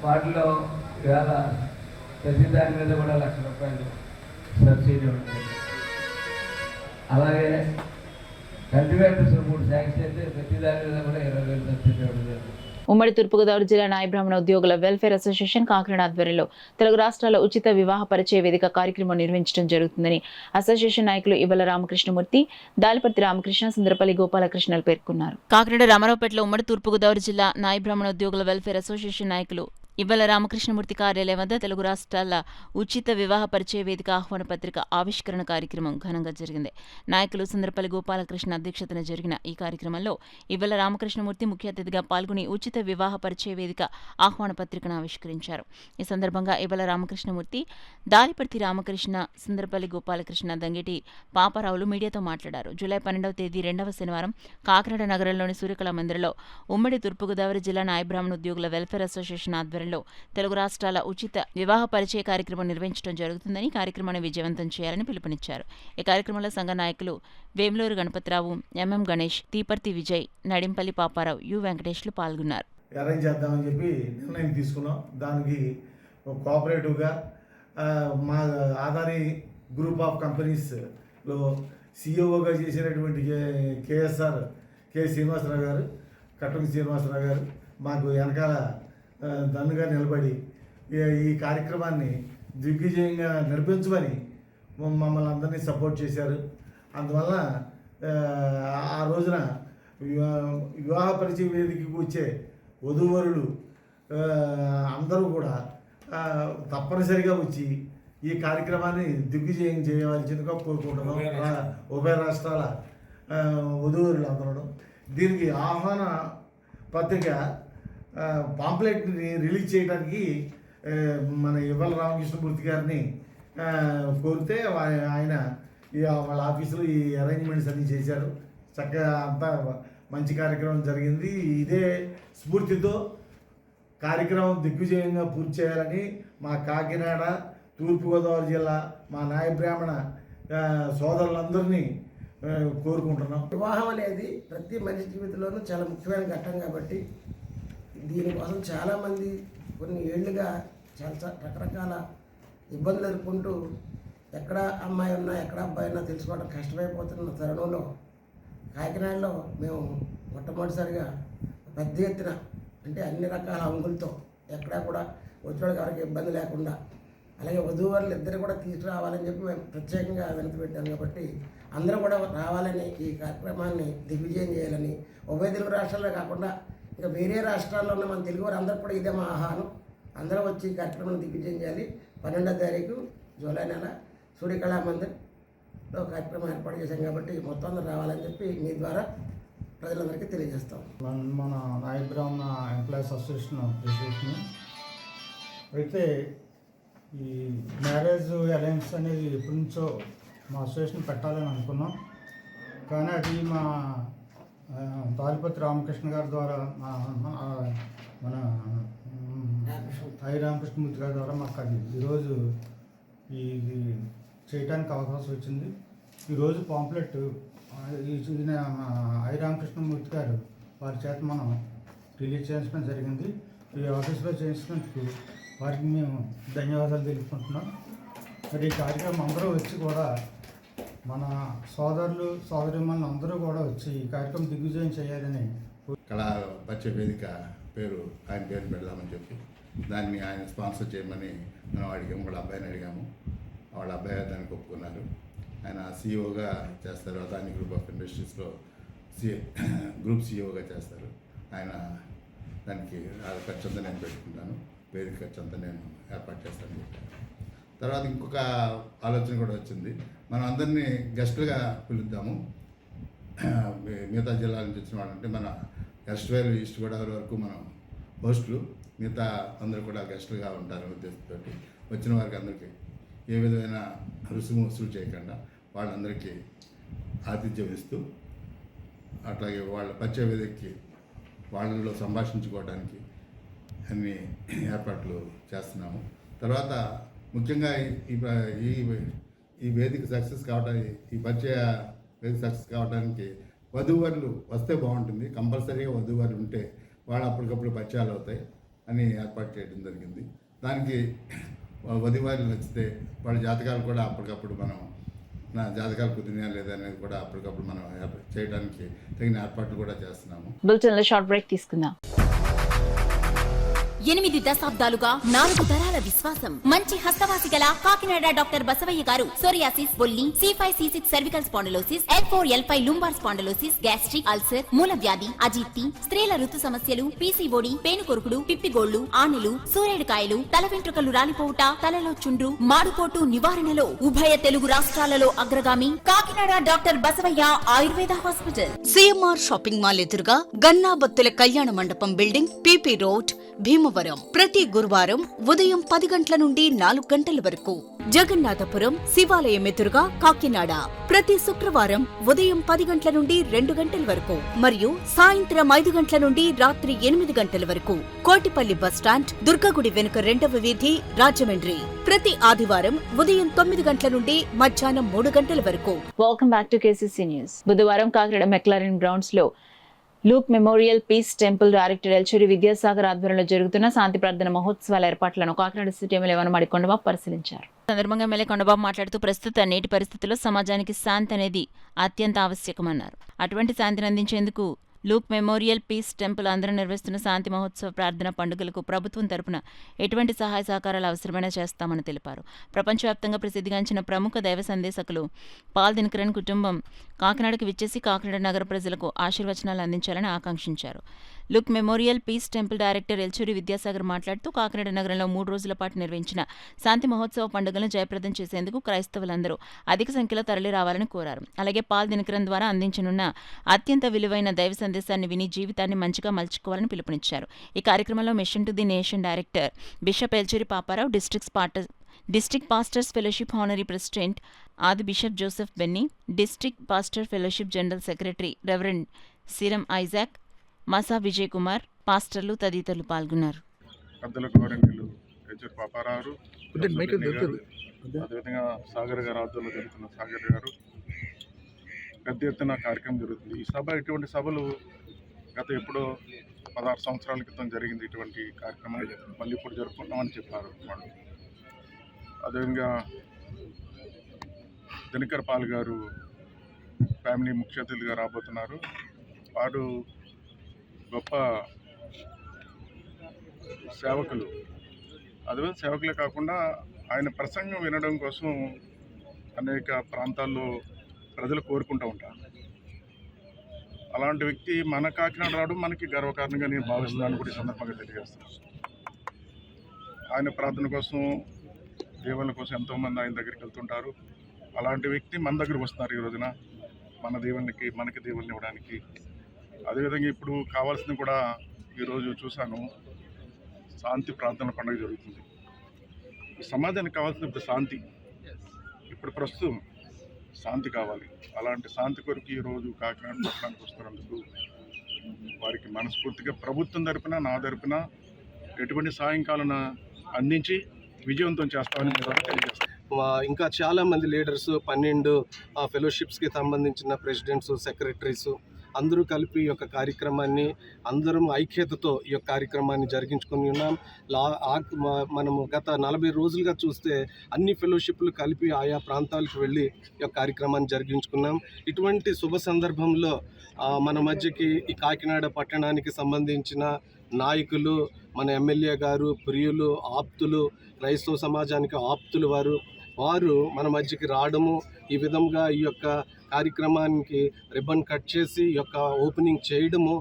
వాటిలో ఇవాళ ప్రతి దాని మీద కూడా ₹1,00,000 సబ్సిడీ ఉంటుంది. అలాగే కల్టివేటర్స్ 3 శాంక్షన్ అయితే ప్రతి దాని మీద కూడా 20,000 సబ్సిడీ ఉంటుంది. ఉమ్మడి తూర్పుగోదావరి జిల్లా నాయ బ్రాహ్మణ ఉద్యోగుల వెల్ఫేర్ అసోసియేషన్ కాకినాడ ఆధ్వర్యంలో తెలుగు రాష్ట్రాల ఉచిత వివాహ పరిచయ వేదిక కార్యక్రమం నిర్వహించడం జరుగుతుందని అసోసియేషన్ నాయకులు ఇవ్వల రామకృష్ణమూర్తి, దాలిపర్తి రామకృష్ణ, సుందరపల్లి గోపాలకృష్ణలు పేర్కొన్నారు. కాకినాడ రామారావుపేటలో ఉమ్మడి తూర్పుగోదావరి జిల్లా నాయ బ్రాహ్మణ ఉద్యోగుల వెల్ఫేర్ అసోసియేషన్ నాయకులు ఇవ్వల రామకృష్ణమూర్తి కార్యాలయం వద్ద తెలుగు రాష్ట్రాల ఉచిత వివాహ పరిచయ వేదిక ఆహ్వాన పత్రిక ఆవిష్కరణ కార్యక్రమం ఘనంగా జరిగింది. నాయకులు సుందరపల్లి గోపాలకృష్ణ అధ్యక్షతన జరిగిన ఈ కార్యక్రమంలో ఇవ్వల రామకృష్ణమూర్తి ముఖ్య అతిథిగా పాల్గొని ఉచిత వివాహ పరిచయ వేదిక ఆహ్వాన పత్రికను ఆవిష్కరించారు. ఈ సందర్భంగా ఇవ్వల రామకృష్ణమూర్తి, దాలిపర్తి రామకృష్ణ, సుందరపల్లి గోపాలకృష్ణ, దంగేటి పాపారావులు మీడియాతో మాట్లాడారు. జూలై 12వ తేదీ 2వ శనివారం కాకినాడ నగరంలోని సూర్యకళా మందిరంలో ఉమ్మడి తూర్పుగోదావరి జిల్లా నాయబ్రాహ్మణ ఉద్యోగుల వెల్ఫేర్ అసోసియేషన్ ఆధ్వర్యంలో తెలుగు రాష్ట్రాల ఉచిత వివాహ పరిచయ కార్యక్రమం నిర్వహించడం జరుగుతుందని, కార్యక్రమాన్ని విజయవంతం చేయాలని పిలుపునిచ్చారు. ఈ కార్యక్రమంలో సంఘ నాయకులు వేములూరు గణపతిరావు, ఎంఎం గణేష్, తీపర్తి విజయ్, నడింపల్లి పాపారావు, యు వెంకటేష్లు పాల్గొన్నారు. అరేంజ్ చేద్దామని చెప్పి నిర్ణయం తీసుకున్నాం. దానికి కోఆపరేటివ్గా మా ఆదాని గ్రూప్ ఆఫ్ కంపెనీస్లో సిఇఓగా చేసినటువంటి కేఎస్ఆర్ కె శ్రీనివాసరావు గారు, కట్టంగి శ్రీనివాసరావు గారు మాకు వెనకాల దన్నుగా నిలబడి ఈ కార్యక్రమాన్ని దిగ్విజయంగా నడిపించమని మమ్మల్ని అందరినీ సపోర్ట్ చేశారు. అందువల్ల ఆ రోజున వివాహ పరిచయ వేదికకు వచ్చే వధూవరులు అందరూ కూడా తప్పనిసరిగా వచ్చి ఈ కార్యక్రమాన్ని దిగ్విజయం చేయవలసిందిగా కోరుకుంటున్నాం. ఉభయ రాష్ట్రాల వధూవరులు అందరూ దీనికి ఆహ్వాన పత్రిక పాంప్లెట్ని రిలీజ్ చేయడానికి మన ఇవ్వల రామకృష్ణమూర్తి గారిని కోరితే ఆయన వాళ్ళ ఆఫీసులో ఈ అరేంజ్మెంట్స్ అన్నీ చేశారు. చక్కగా అంతా మంచి కార్యక్రమం జరిగింది. ఇదే స్ఫూర్తితో కార్యక్రమం దిగ్విజయంగా పూర్తి చేయాలని మా కాకినాడ, తూర్పుగోదావరి జిల్లా, మా నాయబ్రాహ్మణ సోదరులందరినీ కోరుకుంటున్నాం. వివాహం అనేది ప్రతి మనిషి జీవితంలోనూ చాలా ముఖ్యమైన ఘట్టం కాబట్టి దీనికోసం చాలామంది కొన్ని ఏళ్ళుగా చాలా రకరకాల ఇబ్బందులు ఎదుర్కొంటూ ఎక్కడ అమ్మాయి ఉన్నా ఎక్కడ అబ్బాయి ఉన్నా తెలుసుకోవడం కష్టమైపోతున్న తరుణంలో కాకినాడలో మేము మొట్టమొదటిసారిగా పెద్ద ఎత్తున అంటే అన్ని రకాల అంగులతో ఎక్కడా కూడా వచ్చేవాడికి ఎవరికి ఇబ్బంది లేకుండా, అలాగే వధూవరులు ఇద్దరు కూడా తీసుకురావాలని చెప్పి మేము ప్రత్యేకంగా వెనక పెట్టాం. కాబట్టి అందరూ కూడా రావాలని, ఈ కార్యక్రమాన్ని దిగ్విజయం చేయాలని, ఉభయ తెలుగు రాష్ట్రాల్లో కాకుండా ఇంకా వేరే రాష్ట్రాల్లో ఉన్న మన తెలుగు వారు అందరూ కూడా ఇదే మా ఆహ్వానం. అందరూ వచ్చి ఈ కార్యక్రమాన్ని దిగ్విజయం చేయాలి. 12వ తారీఖు జూలై నెల సూర్యకళా మందిర్లో కార్యక్రమం ఏర్పాటు చేశాం కాబట్టి మొత్తం అందరూ రావాలని చెప్పి మీ ద్వారా ప్రజలందరికీ తెలియజేస్తాం. మన నాయబ్రాహ్మణ ఎంప్లాయీస్ అసోసియేషన్ ప్రెసిడెంట్ని అయితే ఈ మ్యారేజ్ అలయన్స్ అనేది ఎప్పటి నుంచో మా అసోసియేషన్ పెట్టాలని అనుకున్నాం. కానీ అది మా తాలిపతి రామకృష్ణ గారి ద్వారా మన ఐ రామకృష్ణమూర్తి గారి ద్వారా మాకు అది ఈరోజు ఇది చేయడానికి అవకాశం వచ్చింది. ఈరోజు పాంప్లెట్ ఐ రామకృష్ణమూర్తి గారు వారి చేత మనం రిలీజ్ చేయించడం జరిగింది. ఈ ఆఫీస్లో చేయించినందుకు వారికి మేము ధన్యవాదాలు తెలుపుకుంటున్నాం. మరి ఈ కార్యక్రమం అందరూ వచ్చి కూడా మన సోదరులు సోదరిమణులు అందరూ కూడా వచ్చి ఈ కార్యక్రమం దిగ్విజయం చేయాలని కళా పరిచయ వేదిక పేరు ఆయన పేరు పెడదామని చెప్పి దాన్ని ఆయన స్పాన్సర్ చేయమని మనం అడిగాము. వాళ్ళ అబ్బాయిని అడిగాము. వాళ్ళ అబ్బాయి దానికి ఒప్పుకున్నారు. ఆయన సిఇఓగా చేస్తారు. అదాని గ్రూప్ ఆఫ్ ఇండస్ట్రీస్లో గ్రూప్ సిఇఓగా చేస్తారు. ఆయన దానికి ఖర్చు అంతా నేను పెట్టుకుంటాను, వేదిక ఖర్చు అంతా నేను ఏర్పాటు చేస్తానని చెప్పాను. తర్వాత ఇంకొక ఆలోచన కూడా వచ్చింది. మనం అందరినీ గెస్టులుగా పిలుద్దాము. మిగతా జిల్లాల నుంచి వచ్చిన వాళ్ళంటే మన ఎస్ట్వేల్ ఈస్ట్ గోదావరి వరకు మనం హోస్టులు, మిగతా అందరూ కూడా గెస్టులుగా ఉంటారనే ఉద్దేశంతో వచ్చిన వారికి అందరికీ ఏ విధమైన రుసుము వసూలు చేయకుండా వాళ్ళందరికీ ఆతిథ్యం ఇస్తూ, అట్లాగే వాళ్ళ పరిచయ వేదికకి వాళ్ళలో సంభాషించుకోవడానికి అన్ని ఏర్పాట్లు చేస్తున్నాము. తర్వాత ముఖ్యంగా ఈ వేదిక సక్సెస్ కావడానికి, ఈ పరిచయ వేదిక సక్సెస్ కావడానికి వధూవరులు వస్తే బాగుంటుంది. కంపల్సరీగా వధూవరులు ఉంటే వాళ్ళు అప్పటికప్పుడు పరిచయాలు అవుతాయి అని ఏర్పాటు చేయడం జరిగింది. దానికి వధూవరులు నచ్చితే వాళ్ళ జాతకాలు కూడా అప్పటికప్పుడు మనం నా జాతకాలు కుదిరినా లేదా అనేది కూడా అప్పటికప్పుడు మనం చేయడానికి తగిన ఏర్పాట్లు కూడా చేస్తున్నాము. బులెటిన్లో షార్ట్ బ్రేక్ తీసుకుందాం. 8 దశాబ్దాలుగా 4 తరాల విశ్వాసం. మంచి హస్తవాసి గల కాకినాడ డాక్టర్ బసవయ్య గారు సోరియాసిస్, బొల్లి, C5, C6 cervical spondylosis, L4, L5 lumbar spondylosis, gastric ulcer, మూల వ్యాధి, అజీర్తి, స్త్రీల ఋతు సమస్యలు, PCOD, పేనుకొరుకుడు, పిప్పిగోళ్లు, ఆనెలు, సూరేడుకాయలు, తల వెంట్రుకలు రాలిపోవుట, తలలో చుండ్రు, మాడుకోటు నివారణలో ఉభయ తెలుగు రాష్ట్రాలలో అగ్రగామి Kakinada doctor Basavayya Ayurveda hospital. CMR shopping mall ఎదురుగా గన్నాబత్తుల కళ్యాణ మండపం బిల్డింగ్, PP రోడ్, భీమవరం. ప్రతి గురువారం ఉదయం 10 గంటల నుండి 4 గంటల వరకు. జగన్నాథపురం శివాలయం ఎదురుగా కాకినాడ ప్రతి శుక్రవారం ఉదయం 10 గంటల నుండి 2 గంటల వరకు మరియు సాయంత్రం 5 గంటల నుండి రాత్రి 8 గంటల వరకు. కోటిపల్లి బస్టాండ్, దుర్గగుడి వెనుక 2వ వీధి, రాజమండ్రి. ప్రతి ఆదివారం ఉదయం 9 గంటల నుండి మధ్యాహ్నం 3 గంటల వరకు. Welcome back to KCC news. బుధవారం కాకినాడ మెక్లారెన్ గ్రౌండ్స్ లో Luke memorial peace temple director Elchuri Vidyasagar ఆధ్వర్యంలో జరుగుతున్న శాంతి ప్రార్థన మహోత్సవాల ఏర్పాట్లను కాకినాడ సిటీ ఎమ్మెల్యే వనమాడి కొండబాబు పరిశీలించారు. సందర్భంగా ఎమ్మెల్యే కొండబాబు మాట్లాడుతూ ప్రస్తుత నేటి పరిస్థితుల్లో సమాజానికి శాంతి అనేది అత్యంత ఆవశ్యకమన్నారు. అటువంటి శాంతిని అందించేందుకు లూక్ మెమోరియల్ పీస్ టెంపుల్ అందరూ నిర్వహిస్తున్న శాంతి మహోత్సవ ప్రార్థన పండుగలకు ప్రభుత్వం తరపున ఎటువంటి సహాయ సహకారాలు అవసరమైనా చేస్తామని తెలిపారు. ప్రపంచవ్యాప్తంగా ప్రసిద్ధిగాంచిన ప్రముఖ దైవ సందేశకులు పాల్ దినకరన్ కుటుంబం కాకినాడకు విచ్చేసి కాకినాడ నగర ప్రజలకు ఆశీర్వచనాలు అందించాలని ఆకాంక్షించారు. Luke memorial peace temple director Elchuri Vidyasagar మాట్లాడుతూ కాకినాడ నగరంలో 3 రోజుల పాటు నిర్వహించిన శాంతి మహోత్సవ పండుగలను జయప్రదం చేసేందుకు క్రైస్తవులందరూ అధిక సంఖ్యలో తరలి రావాలని కోరారు. అలాగే పాల్ దినకరన్ ద్వారా అందించనున్న అత్యంత విలువైన దైవ సందేశాన్ని విని జీవితాన్ని మంచిగా మలుచుకోవాలని పిలుపునిచ్చారు. ఈ కార్యక్రమంలో mission to the nation director bishop Elchuri Paparao, district pastors fellowship honorary president Adi bishop Joseph Benny, district pastor fellowship general secretary reverend Siram Isaac, Masa Vijay Kumar, పాస్టర్లు తదితరులు పాల్గొన్నారు. అదేవిధంగా సాగర్ గారు ఆధ్వర్యంలో జరుగుతున్న సాగర్ గారు పెద్ద ఎత్తున కార్యక్రమం జరుగుతుంది. ఈ సభ ఇటువంటి సభలు గత ఎప్పుడో 16 సంవత్సరాల క్రితం జరిగింది. ఇటువంటి కార్యక్రమాలు మళ్ళీ ఇప్పుడు జరుపుకుంటామని చెప్పారు వాళ్ళు. అదేవిధంగా దినకర్ పాల్ గారు ఫ్యామిలీ ముఖ్య అతిథిగా రాబోతున్నారు. వారు గొప్ప సేవకులు. అదే సేవకులే కాకుండా ఆయన ప్రసంగం వినడం కోసం అనేక ప్రాంతాల్లో ప్రజలు కోరుకుంటూ ఉంటారు. అలాంటి వ్యక్తి మన కాకినాడ రావడం మనకి గర్వకారణంగా నేను భావిస్తున్నాను కూడా ఈ సందర్భంగా తెలియజేస్తున్నాను. ఆయన ప్రార్థన కోసం, దేవుళ్ళ కోసం ఎంతోమంది ఆయన దగ్గరికి వెళ్తుంటారు. అలాంటి వ్యక్తి మన దగ్గరకు వస్తున్నారు ఈ రోజున మన దేవునికి, మనకి దేవుళ్ళని ఇవ్వడానికి. అదేవిధంగా ఇప్పుడు కావాల్సింది కూడా ఈరోజు చూశాను, శాంతి ప్రార్థన పండుగ జరుగుతుంది. సమాజానికి కావాల్సిన ఇప్పుడు శాంతి, ఇప్పుడు ప్రస్తుతం శాంతి కావాలి. అలాంటి శాంతి కొరకు ఈరోజు కాకినాడ పట్టణానికి వస్తున్నందుకు వారికి మనస్ఫూర్తిగా ప్రభుత్వం తరపున, నా తరపున ఎటువంటి సాయంకాలం అందించి విజయవంతం చేస్తామని తెలియజేస్తాను. ఇంకా చాలామంది లీడర్స్, 12 ఫెలోషిప్స్కి సంబంధించిన ప్రెసిడెంట్స్, సెక్రటరీస్ అందరూ కలిపి ఈ యొక్క కార్యక్రమాన్ని అందరం ఐక్యతతో ఈ యొక్క కార్యక్రమాన్ని జరిగించుకొని ఉన్నాం. మనము గత 40 రోజులుగా చూస్తే అన్ని ఫెలోషిప్లు కలిపి ఆయా ప్రాంతాలకు వెళ్ళి ఈ యొక్క కార్యక్రమాన్ని జరిగించుకున్నాం. ఇటువంటి శుభ సందర్భంలో మన మధ్యకి ఈ కాకినాడ పట్టణానికి సంబంధించిన నాయకులు, మన ఎమ్మెల్యే గారు, ప్రియులు, ఆప్తులు, క్రైస్తవ సమాజానికి ఆప్తులు వారు మన మధ్యకి రావడము, ఈ విధంగా ఈ యొక్క కార్యక్రమానికి రిబ్బన్ కట్ చేసి ఈ యొక్క ఓపెనింగ్ చేయడము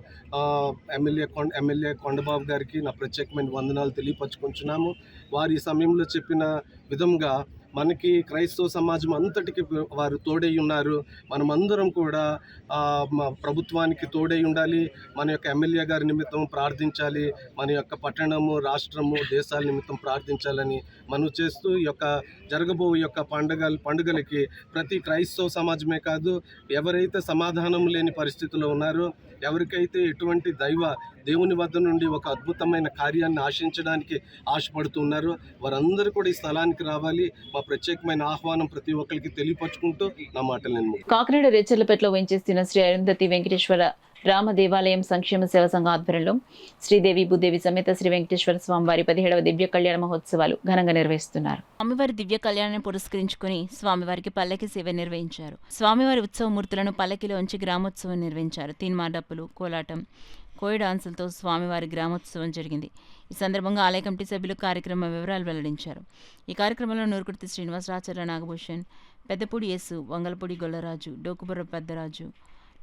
ఎమ్మెల్యే కొండబాబు గారికి నా ప్రత్యేకమైన వందనాలు తెలియపరచుకుంటున్నాము. వారి ఈ సమయంలో చెప్పిన విధంగా మనకి క్రైస్తవ సమాజం అంతటికి వారు తోడై ఉన్నారు. మనమందరం కూడా ప్రభుత్వానికి తోడై ఉండాలి. మన యొక్క ఎమ్మెల్యే గారి నిమిత్తం ప్రార్థించాలి. మన యొక్క పట్టణము, రాష్ట్రము, దేశాల నిమిత్తం ప్రార్థించాలని మనం చేస్తూ ఈ యొక్క జరగబోయే యొక్క పండుగలకి ప్రతి క్రైస్తవ సమాజమే కాదు, ఎవరైతే సమాధానం లేని పరిస్థితుల్లో ఉన్నారో, ఎవరికైతే ఎటువంటి దేవుని వద్ద నుండి ఒక అద్భుతమైన కార్యాన్ని ఆశించడానికి ఆశపడుతున్నారో వారందరూ కూడా ఈ స్థలానికి రావాలి. మా ప్రత్యేకమైన ఆహ్వానం ప్రతి ఒక్కరికి తెలియపరచుకుంటూ నా మాటలు నేను కాకినాడ రేచర్లపేటలో వెంచేస్తున్న శ్రీ అరుంధతి వెంకటేశ్వర రామ దేవాలయం సంక్షేమ సేవ సంఘ ఆధ్వర్యంలో శ్రీదేవి భూదేవి సమేత శ్రీ వెంకటేశ్వర స్వామివారి 17వ దివ్య కళ్యాణ మహోత్సవాలు ఘనంగా నిర్వహిస్తున్నారు. స్వామివారి దివ్య కళ్యాణాన్ని పురస్కరించుకుని స్వామివారికి పల్లకి సేవ నిర్వహించారు. స్వామివారి ఉత్సవమూర్తులను పల్లకిలో ఉంచి గ్రామోత్సవం నిర్వహించారు. తీన్మార్ కోలాటం, కోయ డాన్సులతో స్వామివారి గ్రామోత్సవం జరిగింది. ఈ సందర్భంగా ఆలయ కమిటీ సభ్యులు కార్యక్రమ వివరాలు వెల్లడించారు. ఈ కార్యక్రమంలో నూరుకుర్తి శ్రీనివాస్, రాచర్ల నాగభూషణ్, పెద్దపూడి యేసు, వంగలపూడి గొల్లరాజు, డోకుబుర్ర పెద్దరాజు,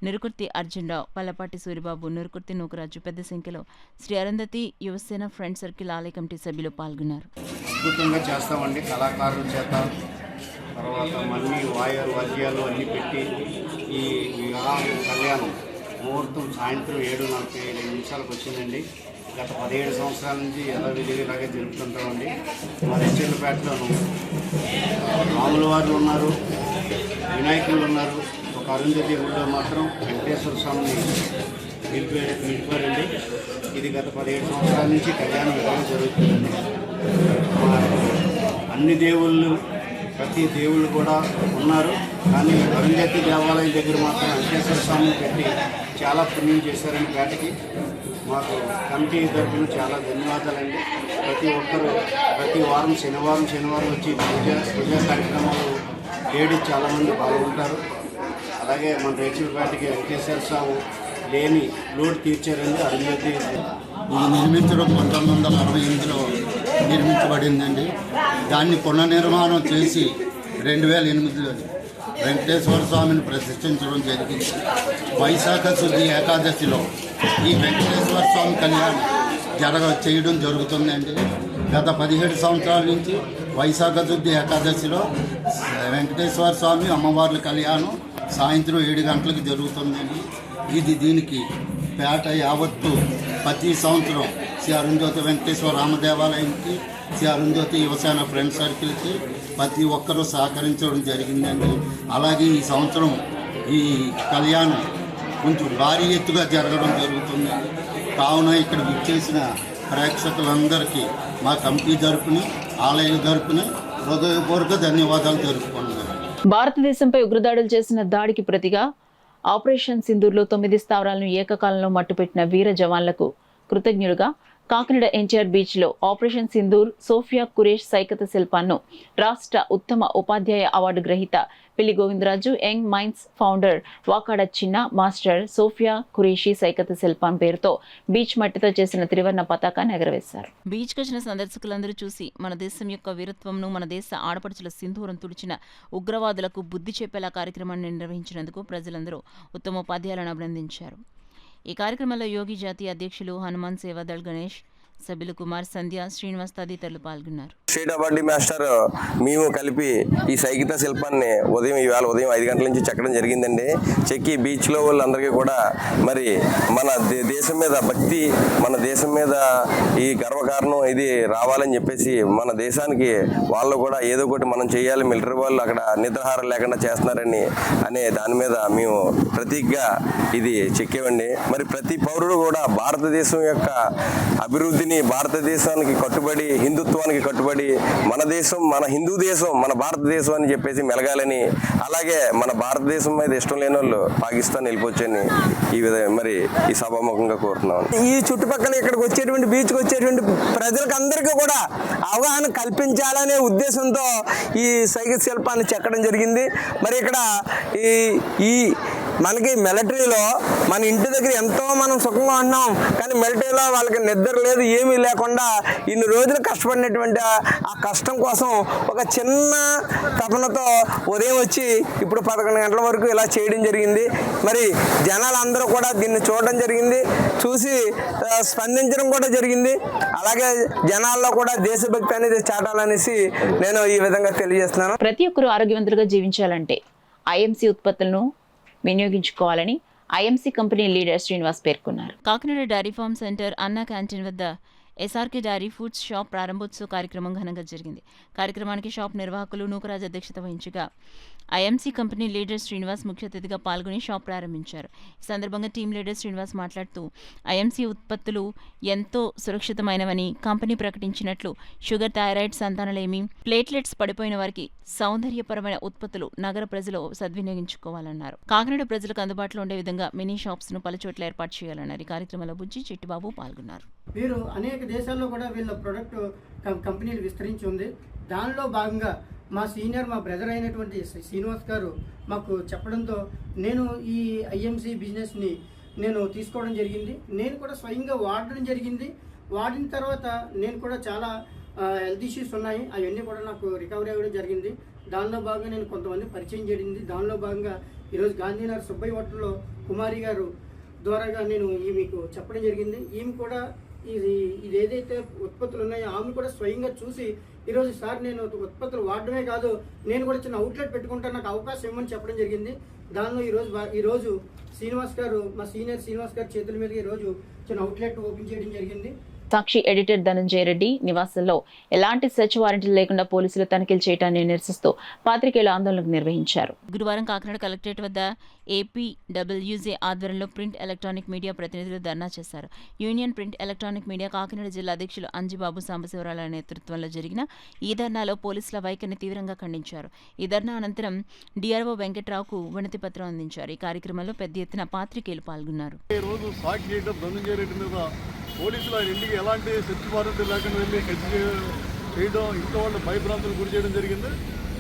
నిరుకుర్తి అర్జునరావు, పల్లపాటి సూరిబాబు, నిరుకుర్తి నూకరాజు పెద్ద సంఖ్యలో శ్రీ అరుంధతి యువసేన ఫ్రెండ్ సర్కిల్ ఆలయ కమిటీ సభ్యులు పాల్గొన్నారు. అద్భుతంగా చేస్తామండి. కళాకారుల చేత తర్వాత మళ్ళీ వాద్యాలు అన్నీ పెట్టి ఈ వివాహ కళ్యాణం ముహూర్తం సాయంత్రం 7:45 వచ్చిందండి. గత 17 సంవత్సరాల నుంచి ఎలా విధిలాగే జరుపుతుంటామండి. మా రెచ్చర్లపేటలోను రాముల వారు ఉన్నారు, వినాయకులు ఉన్నారు. ఒక అరుంధతి గుడిలో మాత్రం వెంకటేశ్వర స్వామిని నిలిపారండి. ఇది గత 17 సంవత్సరాల నుంచి కళ్యాణం ఎలా జరుగుతుందండి. అన్ని దేవుళ్ళు ప్రతి దేవుళ్ళు కూడా ఉన్నారు, కానీ అరుంధతి దేవాలయం దగ్గర మాత్రం వెంకటేశ్వర స్వామిని పెట్టి చాలా పుణ్యం చేశారండి. పేటకి మాకు కమిటీ తరఫున చాలా ధన్యవాదాలండి. ప్రతి ఒక్కరూ ప్రతి వారం శనివారం వచ్చి పూజా కార్యక్రమాలు చేయడం చాలామంది పాల్గొంటారు. అలాగే మన రేచలపేటకి వెంకటేశ్వర స్వామి లేని లోటు తీర్చారండి. అరుంధతి ఇది నిర్మించడం 1968లో నిర్మించబడిందండి. దాన్ని పునర్నిర్మాణం చేసి 2008లో వెంకటేశ్వర స్వామిని ప్రతిష్ఠించడం జరిగింది. వైశాఖ శుద్ధి ఏకాదశిలో ఈ వెంకటేశ్వర స్వామి కళ్యాణం చేయడం జరుగుతుందండి. గత 17 సంవత్సరాల నుంచి వైశాఖ శుద్ధి ఏకాదశిలో వెంకటేశ్వర స్వామి అమ్మవార్ల కళ్యాణం సాయంత్రం 7 గంటలకు జరుగుతుందండి. దీనికి పేట యావత్తు ప్రతి సంవత్సరం శ్రీ అరుంధతి వెంకటేశ్వర రామదేవాలయంకి, శ్రీ అరుంధతి యువసేన ఫ్రెండ్ సర్కిల్కి ప్రతి ఒక్కరూ సహకరించడం జరిగిందండి. అలాగే ఈ సంవత్సరం ఈ కళ్యాణం కొంచెం భారీ ఎత్తుగా జరగడం జరుగుతుందండి. కావున ఇక్కడ విచ్చేసిన ప్రేక్షకులందరికీ మా కమిటీ తరపున, ఆలయం తరపున హృదయపూర్వక ధన్యవాదాలు తెలుపుకుంటున్నాను. భారతదేశంపై ఉగ్రదాడులు చేసిన దాడికి ప్రతిగా ఆపరేషన్ సింధూర్లో 9 స్థావరాలను ఏకకాలంలో మట్టుపెట్టిన వీర జవాన్లకు కృతజ్ఞులుగా కాకినాడ ఎన్టీఆర్ బీచ్లో ఆపరేషన్ సింధూర్ సోఫియా కురేష్ సైకత శిల్పాన్ని రాష్ట్ర ఉత్తమ ఉపాధ్యాయ అవార్డు గ్రహీత పిల్లి Govindaraju, young minds founder Vakada చిన్న మాస్టర్ సోఫియా కురేషి సైకత శిల్పం పేరుతో బీచ్ మట్టితో చేసిన త్రివర్ణ పతాకాన్ని ఎగరవేశారు. బీచ్కి వచ్చిన సందర్శకులందరూ చూసి మన దేశం యొక్క వీరత్వంను, మన దేశ ఆడపడుచుల సింధూరం తుడిచిన ఉగ్రవాదులకు బుద్ధి చెప్పేలా కార్యక్రమాన్ని నిర్వహించినందుకు ప్రజలందరూ ఉత్తమ ఉపాధ్యాయులను అభినందించారు. ఈ కార్యక్రమంలో యోగి జాతీయ అధ్యక్షులు హనుమాన్ సేవాదళ్ గణేష్, సభ్యులు కుమార్, సంధ్య, శ్రీనివాస్ తదితరులు పాల్గొన్నారు. స్టేట్ అవార్డు మాస్టర్ మేము కలిపి ఈ సైకిత శిల్పాన్ని ఇవాళ ఉదయం 5 గంటల నుంచి చెక్కడం జరిగిందండి. చెక్కి బీచ్లో వాళ్ళందరికీ కూడా మరి మన దేశం మీద భక్తి, మన దేశం మీద ఈ గర్వకారణం ఇది రావాలని చెప్పేసి మన దేశానికి వాళ్ళు కూడా ఏదో ఒకటి మనం చేయాలి, మిలిటరీ వాళ్ళు అక్కడ నిద్రాహారం లేకుండా చేస్తున్నారని అనే దాని మీద మేము ప్రతీకగా ఇది చెక్కేవండి. మరి ప్రతి పౌరుడు కూడా భారతదేశం యొక్క అభివృద్ధిని, భారతదేశానికి కట్టుబడి, హిందుత్వానికి కట్టుబడి మన దేశం, మన హిందూ దేశం, మన భారతదేశం అని చెప్పేసి మెలగాలని, అలాగే మన భారతదేశం మీద ఇష్టం లేని వాళ్ళు పాకిస్తాన్ వెళ్ళిపోవచ్చని ఈ విధంగా మరి ఈ సభాముఖంగా కోరుతున్నాం. ఈ చుట్టుపక్కల ఇక్కడికి వచ్చేటువంటి బీచ్కి వచ్చేటువంటి ప్రజలకు అందరికీ కూడా అవగాహన కల్పించాలనే ఉద్దేశంతో ఈ సైకిల్ శిల్పాన్ని చెక్కడం జరిగింది. మరి ఇక్కడ ఈ మనకి మిలిటరీలో మన ఇంటి దగ్గర ఎంతో మనం సుఖంగా ఉన్నాం, కానీ మిలిటరీలో వాళ్ళకి నిద్ర లేదు, ఏమీ లేకుండా ఇన్ని రోజులు కష్టపడినటువంటి ఆ కష్టం కోసం ఒక చిన్న తపనతో ఉదయం వచ్చి ఇప్పుడు 11 గంటల వరకు ఇలా చేయడం జరిగింది. మరి జనాలందరూ కూడా దీన్ని చూడడం జరిగింది, చూసి స్పందించడం కూడా జరిగింది. అలాగే జనాల్లో కూడా దేశభక్తి అనేది చాటాలనేసి నేను ఈ విధంగా తెలియజేస్తున్నాను. ప్రతి ఒక్కరూ ఆరోగ్యవంతులుగా జీవించాలంటే ఐఎంసీ ఉత్పత్తులను వినియోగించుకోవాలని ఐఎంసీ కంపెనీ లీడర్ శ్రీనివాస్ పేర్కొన్నారు. కాకినాడ డైరీ ఫార్మ్ సెంటర్ అన్నా క్యాంటీన్ వద్ద ఎస్ఆర్కే డైరీ ఫుడ్స్ షాప్ ప్రారంభోత్సవ కార్యక్రమం ఘనంగా జరిగింది. కార్యక్రమానికి షాప్ నిర్వాహకులు నూకరాజ్ అధ్యక్షత వహించగా ఐఎంసీ కంపెనీ లీడర్ శ్రీనివాస్ ముఖ్య అతిథిగా పాల్గొని షాప్ ప్రారంభించారు. ఈ సందర్భంగా టీం లీడర్ శ్రీనివాస్ మాట్లాడుతూ ఐఎంసీ ఉత్పత్తులు ఎంతో సురక్షితమైనవని కంపెనీ ప్రకటించినట్లు షుగర్, థైరాయిడ్, సంతానలేమి, ప్లేట్లెట్స్ పడిపోయిన వారికి సౌందర్యపరమైన ఉత్పత్తులు నగర ప్రజలు సద్వినియోగించుకోవాలన్నారు. కాకినాడ ప్రజలకు అందుబాటులో ఉండే విధంగా మినీ షాప్స్ ను పలుచోట్ల ఏర్పాటు చేయాలన్నారు. ఈ కార్యక్రమంలో బుజ్జి, చిట్టిబాబు పాల్గొన్నారు. వీరు అనేక దేశాల్లో కూడా వీళ్ళ ప్రొడక్ట్ కంపెనీలు విస్తరించి ఉంది. దానిలో భాగంగా మా బ్రదర్ అయినటువంటి శ్రీనివాస్ గారు మాకు చెప్పడంతో నేను ఈ ఐఎంసీ బిజినెస్ని నేను తీసుకోవడం జరిగింది. నేను కూడా స్వయంగా వాడడం జరిగింది. వాడిన తర్వాత నేను కూడా చాలా హెల్త్ ఇష్యూస్ ఉన్నాయి, అవన్నీ కూడా నాకు రికవరీ అవ్వడం జరిగింది. దానిలో భాగంగా నేను కొంతమంది పరిచయం జరిగింది. దానిలో భాగంగా ఈరోజు గాంధీనగర్ సుబ్బయ్య హోటల్లో కుమారి గారు ద్వారాగా నేను మీకు చెప్పడం జరిగింది. ఈమె కూడా ఇది ఏదైతే ఉత్పత్తులు ఉన్నాయో ఆమె కూడా స్వయంగా చూసి ఈరోజు సార్ నేను ఉత్పత్తులు వాడడమే కాదు, నేను కూడా చిన్న అవుట్లెట్ పెట్టుకుంటాను, నాకు అవకాశం ఇవ్వమని చెప్పడం జరిగింది. దానిలో ఈరోజు శ్రీనివాస్ గారు, మా సీనియర్ శ్రీనివాస్ గారి చేతుల మీదుగా ఈరోజు చిన్న అవుట్లెట్ ఓపెన్ చేయడం జరిగింది. సాక్షి ఎడిటర్ ధనంజయ రెడ్డి నివాసంలో ఎలాంటి సెర్చ్ వారెంట్లు లేకుండా పోలీసులు తనిఖీలు చేయడాన్ని నిరసిస్తూ పాత్రికేయుల ఆందోళన నిర్వహించారు. గురువారం కాకినాడ కలెక్టరేట్ వద్ద ఏపీడబ్ల్యూజే ఆధ్వర్యంలో ప్రింట్ ఎలక్ట్రానిక్ మీడియా ప్రతినిధులు ధర్నా చేశారు. Union print electronic media Kakinada జిల్లా అధ్యక్షులు అంజిబాబు సాంబశివరాల నేతృత్వంలో జరిగిన ఈ ధర్నాలో పోలీసుల వైఖరిని తీవ్రంగా ఖండించారు. ఈ ధర్నా అనంతరం డిఆర్ఓ వెంకట్రావుకు వినతి పత్రం అందించారు. ఈ కార్యక్రమంలో పెద్ద ఎత్తున పాత్రికేయులు పాల్గొన్నారు. పోలీసులు ఆయన ఇంటికి ఎలాంటి సెర్చ్ వారెంట్ లేకుండా వెళ్ళి హెచ్ చేయడం, ఇంట్లో వాళ్ళు భయభ్రాంతులు గురి చేయడం జరిగింది.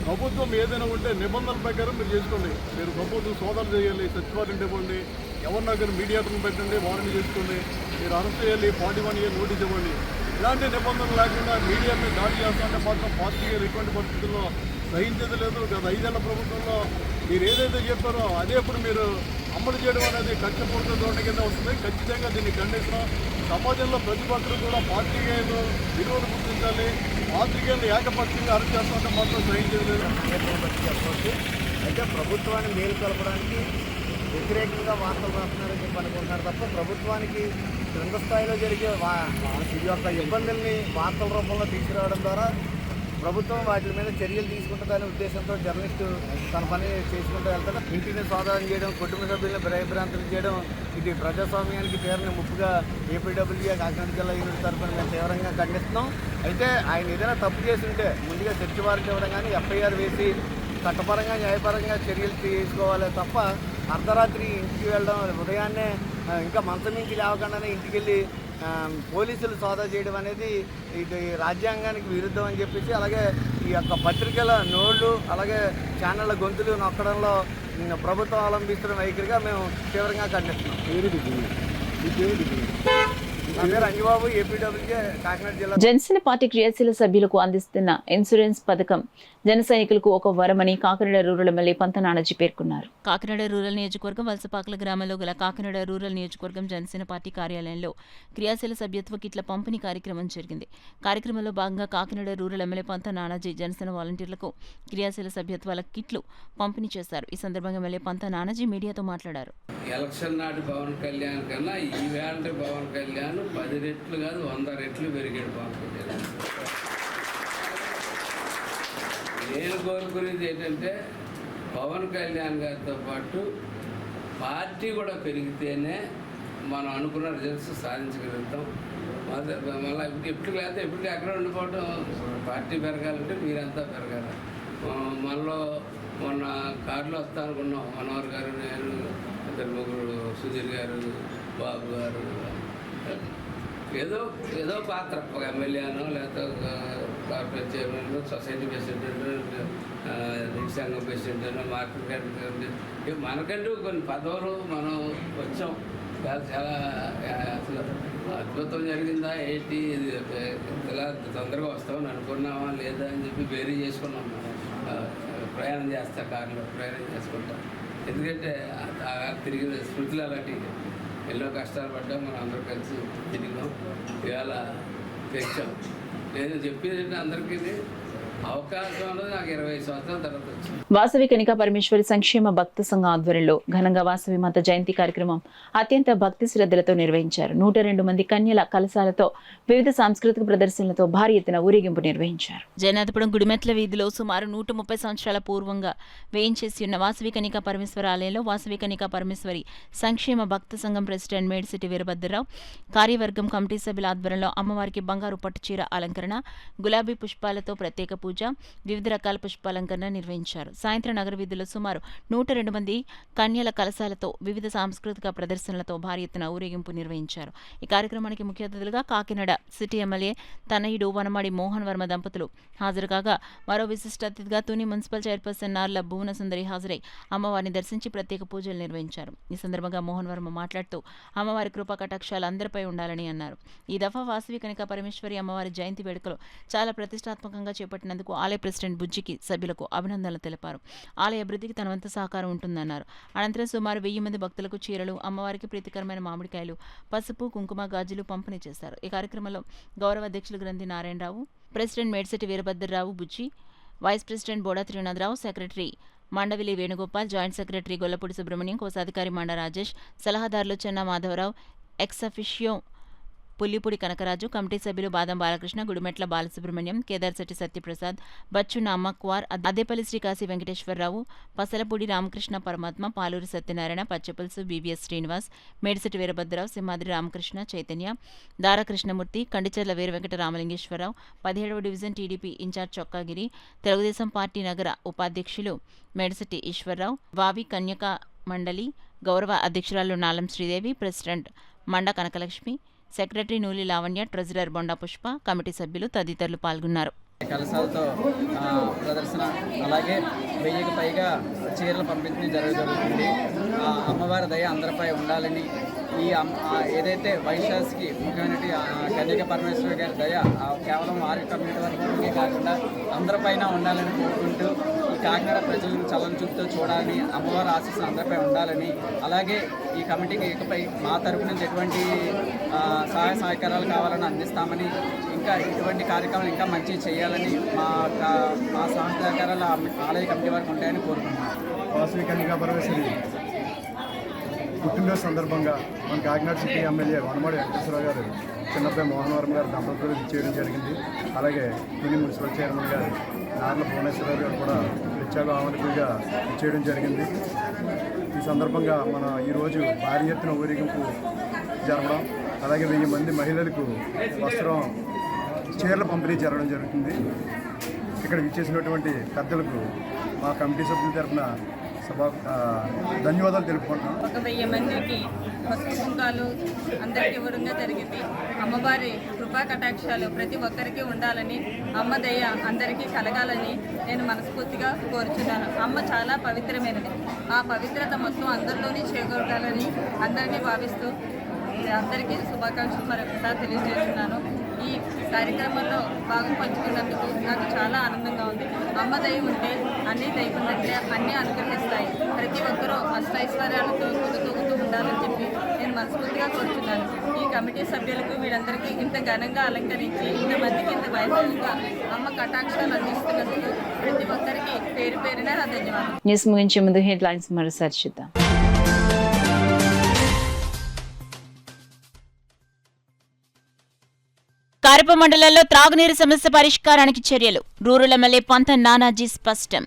ప్రభుత్వం ఏదైనా ఉంటే నిబంధనల ప్రకారం మీరు చేసుకోండి. మీరు ప్రభుత్వం సోదాలు చేయాలి, సెర్చ్ వారెంట్ ఇవ్వండి, ఎవరినా కానీ మీడియాటర్ని పెట్టండి, వారెంట్ చేసుకోండి, మీరు అరెస్ట్ చేయాలి, 41 ఇయర్ నోటీస్ ఇవ్వండి. ఇలాంటి నిబంధనలు లేకుండా మీడియా మీద దాడి చేస్తుంటే మాత్రం పార్టీగా ఎటువంటి పరిస్థితుల్లో సహించేది లేదు. గత 5 ఏళ్ల ప్రభుత్వంలో మీరు ఏదైతే చెప్పారో అదే ఇప్పుడు మీరు అమలు చేయడం అనేది కక్షపూరిత ధోరణి కింద వస్తుంది. ఖచ్చితంగా దీన్ని ఖండిస్తున్నాం. సమాజంలో ప్రతి ఒక్కరు కూడా పాత్రికేయులు విలువలు గుర్తించాలి. పాత్రికేయులు ఏకపక్షంగా అరెస్ట్ చేస్తుంటే మాత్రం సహించేది లేదు. చెప్పవచ్చు. అయితే ప్రభుత్వాన్ని మేలు కలపడానికి వ్యతిరేకంగా వార్తలు రాస్తున్నారని చెప్పి అనుకుంటున్నారు తప్ప ప్రభుత్వానికి క్రింద స్థాయిలో జరిగే ఇది యొక్క ఇబ్బందుల్ని వార్తల రూపంలో తీసుకురావడం ద్వారా ప్రభుత్వం వాటి మీద చర్యలు తీసుకుంటుందనే ఉద్దేశంతో జర్నలిస్టు తన పని చేసుకుంటూ వెళ్తారు. ఇంటిని సోదానం చేయడం, కుటుంబ సభ్యులను భయభ్రాంతులు చేయడం, ఇది ప్రజాస్వామ్యానికి తీరని ముప్పుగా ఏపీడబ్ల్యూఏ కాకినాడ జిల్లా యూనిట్ తరఫున మేము తీవ్రంగా ఖండిస్తున్నాం. అయితే ఆయన ఏదైనా తప్పు చేస్తుంటే ముందుగా సెర్చ్ వారెంట్ ఇవ్వడం కానీ ఎఫ్ఐఆర్ వేసి చట్టపరంగా న్యాయపరంగా చర్యలు తీసుకోవాలి తప్ప అర్ధరాత్రి ఇంటికి వెళ్ళడం, ఉదయాన్నే ఇంకా మంచం నుంచి లేవకుండానే ఇంటికి వెళ్ళి పోలీసులు సోదా చేయడం అనేది ఇది రాజ్యాంగానికి విరుద్ధం అని చెప్పేసి, అలాగే ఈ యొక్క పత్రికల నోళ్లు అలాగే ఛానళ్ళ గొంతులు నొక్కడంలో ప్రభుత్వం అవలంబిస్తున్న వైఖరిగా మేము తీవ్రంగా ఖండిస్తున్నాం. నా పేరు అంజిబాబు, ఏపీడబ్ల్యూజే కాకినాడ జిల్లా. జనసేన పార్టీ క్రియాశీల సభ్యులకు అందిస్తున్న ఇన్సూరెన్స్ పథకం జన సైనికులకు ఒక వరమని కాకినాడ రూరల్ ఎమ్మెల్యే పంత నానాజీ పేర్కొన్నారు. కాకినాడ రూరల్ నియోజకవర్గం వలసపాకల గ్రామంలో గల కాకినాడ రూరల్ నియోజకవర్గం జనసేన పార్టీ కార్యాలయంలో క్రియాశీల సభ్యత్వ కిట్ల పంపిణీ కార్యక్రమం జరిగింది. కార్యక్రమంలో భాగంగా కాకినాడ రూరల్ ఎమ్మెల్యే పంత నానాజీ జనసేన వాలంటీర్లకు క్రియాశీల సభ్యత్వాల కిట్లు పంపిణీ చేశారు. ఈ సందర్భంగా ఎమ్మెల్యే పంత నానాజీ మీడియాతో మాట్లాడారు. ఎలక్షన్ నాటి పవన్ కళ్యాణ్ కన్నా ఈవేళ పవన్ కళ్యాణ్ 10 రెట్లు కాదు 100 రెట్లు పెరిగాడు పవన్ కళ్యాణ్. నేను కోరుకునేది ఏంటంటే పవన్ కళ్యాణ్ గారితో పాటు పార్టీ కూడా పెరిగితేనే మనం అనుకున్న రిజల్ట్స్ సాధించగలుగుతాం. మళ్ళీ ఎప్పుడు లేకపోతే ఎప్పటికీ ఎక్కడ ఉండిపోవడం, పార్టీ పెరగాలంటే మీరంతా పెరగాలి. మనలో మొన్న కారులో వస్తా అనుకున్నాం, మనోహర్ గారు, నేను, ఇద్దరు ముగ్గురు, సుధీర్ గారు, బాబు గారు, ఏదో పాత్ర ఒక ఎమ్మెల్యేనో లేకపోతే కార్పొరేట్ చైర్మన్, సొసైటీ ప్రెసిడెంట్, సంఘం ప్రెసిడెంట్, మార్కెట్ మనకంటూ కొన్ని పదవులు మనం వచ్చాం. చాలా అసలు అద్భుతం జరిగిందా ఏంటి, ఇది ఇలా తొందరగా వస్తామని అనుకున్నామా లేదా అని చెప్పి బేరీ చేసుకున్నాం. ప్రయాణం చేస్తా, కారులో ప్రయాణం చేసుకుంటాం. ఎందుకంటే తిరిగి స్మృతులు అలాంటివి ఎన్నో కష్టాలు పడ్డాం, మనం అందరూ కలిసి తిరిగాం, ఇవాళ తెచ్చాం. నేను చెప్పేది అందరికీ అవకాశం అనేది నాకు 20 సంవత్సరాల తర్వాత వచ్చింది. వాసవి కనికా పరమేశ్వరి సంక్షేమ భక్త సంఘం ఆధ్వర్యంలో ఘనంగా వాసవి మాత జయంతి కార్యక్రమం అత్యంత భక్తి శ్రద్ధలతో నిర్వహించారు. 102 మంది కన్యల కలశాలతో వివిధ సాంస్కృతిక ప్రదర్శనలతో భారీ ఎత్తున ఊరేగింపు నిర్వహించారు. జయనాథపురం గుడిమెట్ల వీధిలో సుమారు 130 సంవత్సరాల పూర్వంగా వేయించేసి ఉన్న వాసవి కనికా పరమేశ్వర ఆలయంలో వాసవి కనికా పరమేశ్వరి సంక్షేమ భక్త సంఘం ప్రెసిడెంట్ మేడిశెట్టి వీరభద్రరావు కార్యవర్గం కమిటీ సభ్యుల ఆధ్వర్యంలో అమ్మవారికి బంగారు పట్టుచీర అలంకరణ, గులాబీ పుష్పాలతో ప్రత్యేక పూజ, వివిధ రకాల పుష్పాలంకరణ నిర్వహించారు. సాయంత్రం నగర వీధుల్లో సుమారు 102 మంది కన్యల కలశాలతో వివిధ సాంస్కృతిక ప్రదర్శనలతో భారీ ఎత్తున ఊరేగింపు నిర్వహించారు. ఈ కార్యక్రమానికి ముఖ్య అతిథులుగా కాకినాడ సిటీ ఎమ్మెల్యే తనయుడు వనమాడి మోహన్ వర్మ దంపతులు హాజరు కాగా, మరో విశిష్ట అతిథిగా తుని మున్సిపల్ చైర్పర్సన్ నార్ల భువన సుందరి హాజరై అమ్మవారిని దర్శించి ప్రత్యేక పూజలు నిర్వహించారు. ఈ సందర్భంగా మోహన్ వర్మ మాట్లాడుతూ అమ్మవారి కృపా కటాక్షాలు అందరిపై ఉండాలని అన్నారు. ఈ దఫా వాసవి కనికా పరమేశ్వరి అమ్మవారి జయంతి వేడుకలు చాలా ప్రతిష్టాత్మకంగా చేపట్టినందుకు ఆలయ ప్రెసిడెంట్ బుజ్జికి సభ్యులకు అభినందనలు తెలిపారు. ఆలయ అభివృద్ధికి తన వంతు సహకారం ఉంటుందన్నారు. అనంతరం సుమారు 1000 మంది భక్తులకు చీరలు, అమ్మవారికి ప్రీతికరమైన మామిడికాయలు, పసుపు, కుంకుమ, గాజులు పంపిణీ చేశారు. ఈ కార్యక్రమంలో గౌరవ అధ్యక్షులు Grandhi Narayanarao, president Medisetti Veerabhadrarao Bujji, vice president Boda Trinatharao, secretary Mandavilli Venugopal, joint secretary Gollapudi Subrahmanyam, కోశాధికారి మండ రాజేష్, సలహాదారులు Chenna Madhavarao, ex officio Pullipudi Kanakaraju, committee సభ్యులు బాదం బాలకృష్ణ, గుడిమెట్ల బాలసుబ్రహ్మణ్యం, కేదార్శెట్టి సత్యప్రసాద్, బచ్చు నామక్వార్, అదేపల్లి శ్రీకాశీ వెంకటేశ్వరరావు, పసలపూడి రామకృష్ణ పరమాత్మ, పాలూరి సత్యనారాయణ, పచ్చపులుసు, బీవీఎస్ శ్రీనివాస్, మేడిశెట్టి వీరభద్రరావు, సింహాద్రి రామకృష్ణ, చైతన్య, దారా కృష్ణమూర్తి, కండిచర్ల వీర వెంకట రామలింగేశ్వరరావు, 17వ division TDP incharge Chokkagiri, Telugu Desam party నగర ఉపాధ్యక్షులు మేడిశెట్టి ఈశ్వరరావు, వావి కన్యకా మండలి గౌరవ అధ్యక్షురాలు నాలం శ్రీదేవి, ప్రెసిడెంట్ మండ Kanakalakshmi, secretary Nooli Lavanya, treasurer Bonda Pushpa, committee సభ్యులు తదితరులు పాల్గొన్నారు. కలశాలతో ప్రదర్శన, అలాగే 1000కి పైగా చీరలు పంపించడం జరుగుతుంది. అమ్మవారి దయ అందరిపై ఉండాలని, ఈ ఏదైతే వైశాఖకి ముఖ్యమైనటువంటి కన్యక పరమేశ్వరి గారి దయ కేవలం వారి కమ్యూనిటీ వరకే కాకుండా అందరిపైన ఉండాలని కోరుకుంటూ, ఈ కాకినాడ ప్రజలను చల్లని చూపుతో చూడాలని, అమ్మవారి ఆశీస్సులు అందరిపై ఉండాలని, అలాగే ఈ కమిటీకి ఇకపై మా తరపు నుంచి ఎటువంటి సహాయ సహకారాలు కావాలని అందిస్తామని, ఇంకా ఇటువంటి కార్యక్రమాలు ఇంకా మంచిగా చేయాలని మా సహకారాలు ఆలయ కమిటీ వారికి ఉంటాయని కోరుకుంటున్నాం. వాసవి కన్యకా పరమేశ్వరి పుట్టినరోజు సందర్భంగా మన కాకినాడ సిటీ ఎమ్మెల్యే వనమాడి వెంకటేశ్వరరావు గారు చిన్నబ్బాయి మోహన్ వర్మ గారు దంపతులు ఇచ్చేయడం జరిగింది. అలాగే తుని మున్సిపల్ చైర్మన్ గారు నార్ల భువనేశ్వరరావు గారు కూడా ప్రత్యేక ఆహ్వానితులుగా ఇచ్చేయడం జరిగింది. ఈ సందర్భంగా మన ఈరోజు భారీ ఎత్తున ఊరేగింపు జరగడం, అలాగే 1000 మంది మహిళలకు వస్త్రం, చీరల పంపిణీ జరగడం జరుగుతుంది. ఇక్కడ ఇచ్చేసినటువంటి పెద్దలకు మా కమిటీ సభ్యుల తరఫున ధన్యవాదాలు తెలుపుకుంటున్నాం. ఒక 1000 మందికి పసుపు కుంకాలు అందరికీ ఇవ్వడంగా జరిగింది. అమ్మవారి కృపా కటాక్షాలు ప్రతి ఒక్కరికి ఉండాలని, అమ్మ దయ అందరికీ కలగాలని నేను మనస్ఫూర్తిగా కోరుచున్నాను. అమ్మ చాలా పవిత్రమైనది. ఆ పవిత్రత మొత్తం అందరిలోనే చేకూరాలని అందరినీ భావిస్తూ అందరికీ శుభాకాంక్షలు మరొకసారి తెలియజేస్తున్నాను. ఈ కార్యక్రమంలో భాగం పంచుకున్నందుకు నాకు చాలా ఆనందంగా ఉంది. అమ్మ దయ ఉంటే అన్నీ దయకున్నట్లే అన్నీ అనుగ్రహిస్తాయి. ప్రతి ఒక్కరూ అష్టైశ్వర్యాలతో తూగుతూ ఉండాలని చెప్పి నేను మనస్ఫూర్తిగా కోరుతున్నాను. ఈ కమిటీ సభ్యులకు వీళ్ళందరికీ ఇంత ఘనంగా అలంకరించి ఇంతమందికి ఇంత వైభవంగా అమ్మ కటాక్షాలు అందిస్తున్నందుకు ప్రతి ఒక్కరికి పేరు పేరున నా ధన్యవాదాలు. న్యూస్ ముగించే ముందు హెడ్లైన్స్ మరోసారి చూద్దాం. కరప మండలంలో త్రాగునీరు సమస్య పరిష్కారానికి చర్యలు, రూరల్ ఎమ్మెల్యే పంత నానాజీ స్పష్టం.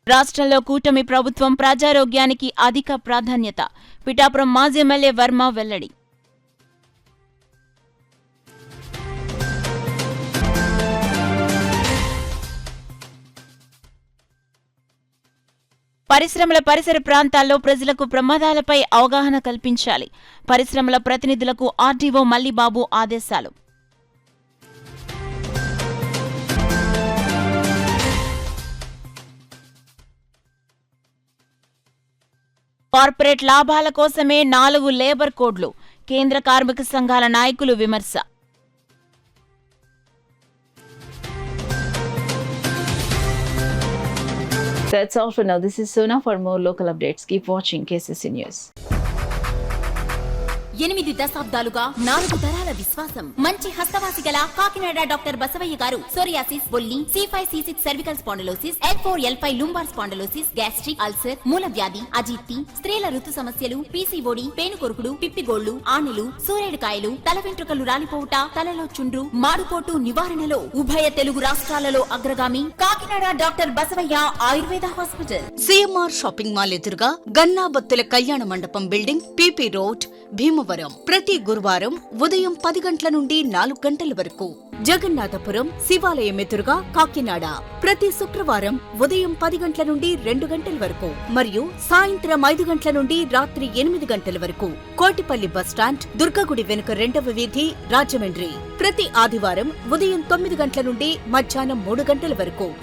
రాష్ట్రంలో కూటమి ప్రభుత్వం ప్రజారోగ్యానికి అధిక ప్రాధాన్యత, పిఠాపురం మాజీ ఎమ్మెల్యే వర్మ వెల్లడి. పరిశ్రమల పరిసర ప్రాంతాల్లో ప్రజలకు ప్రమాదాలపై అవగాహన కల్పించాలి, పరిశ్రమల ప్రతినిధులకు ఆర్డీఓ మల్లిబాబు ఆదేశాలు. కార్పొరేట్ లాభాల కోసమే 4 లేబర్ కోడ్లు, కేంద్ర కార్మిక సంఘాల నాయకులు విమర్శ. That's all for now. This is Sona. For more local updates, keep watching KCC News. 8 దశాబ్దాలుగా 4 తరాల విశ్వాసం. మంచి హస్తవాసి గల కాకినాడ డాక్టర్ బసవయ్య గారు సోరియాసిస్, బొల్లి, C5, C6 cervical spondylosis, L4, L5 lumbar spondylosis, gastric ulcer, మూల వ్యాధి, అజీర్తి, స్త్రీల ఋతు సమస్యలు, PCOD, పేనుకొరుకుడు, పిప్పిగోళ్లు, ఆనెలు, సూరేడుకాయలు, తల వెంట్రుకలు రాలిపోవుట, తలలో చుండ్రు, మాడుపోటు నివారణలో ఉభయ తెలుగు రాష్ట్రాలలో అగ్రగామి Kakinada doctor Basavayya Ayurveda hospital. CMR shopping mall ఎదురుగా గన్నాబత్తుల కళ్యాణ మండపం బిల్డింగ్, PP రోడ్, భీమవరం. ప్రతి గురువారం ఉదయం 10 గంటల నుండి 4 గంటల వరకు. జగన్నాథపురం శివాలయం ఎదురుగా కాకినాడ ప్రతి శుక్రవారం ఉదయం 10 గంటల నుండి 2 గంటల వరకు మరియు సాయంత్రం 5 గంటల నుండి రాత్రి 8 గంటల వరకు. కోటిపల్లి బస్టాండ్, దుర్గగుడి వెనుక 2వ వీధి, రాజమండ్రి ప్రతి ఆదివారం ఉదయం 9 గంటల నుండి మధ్యాహ్నం 3 గంటల వరకు.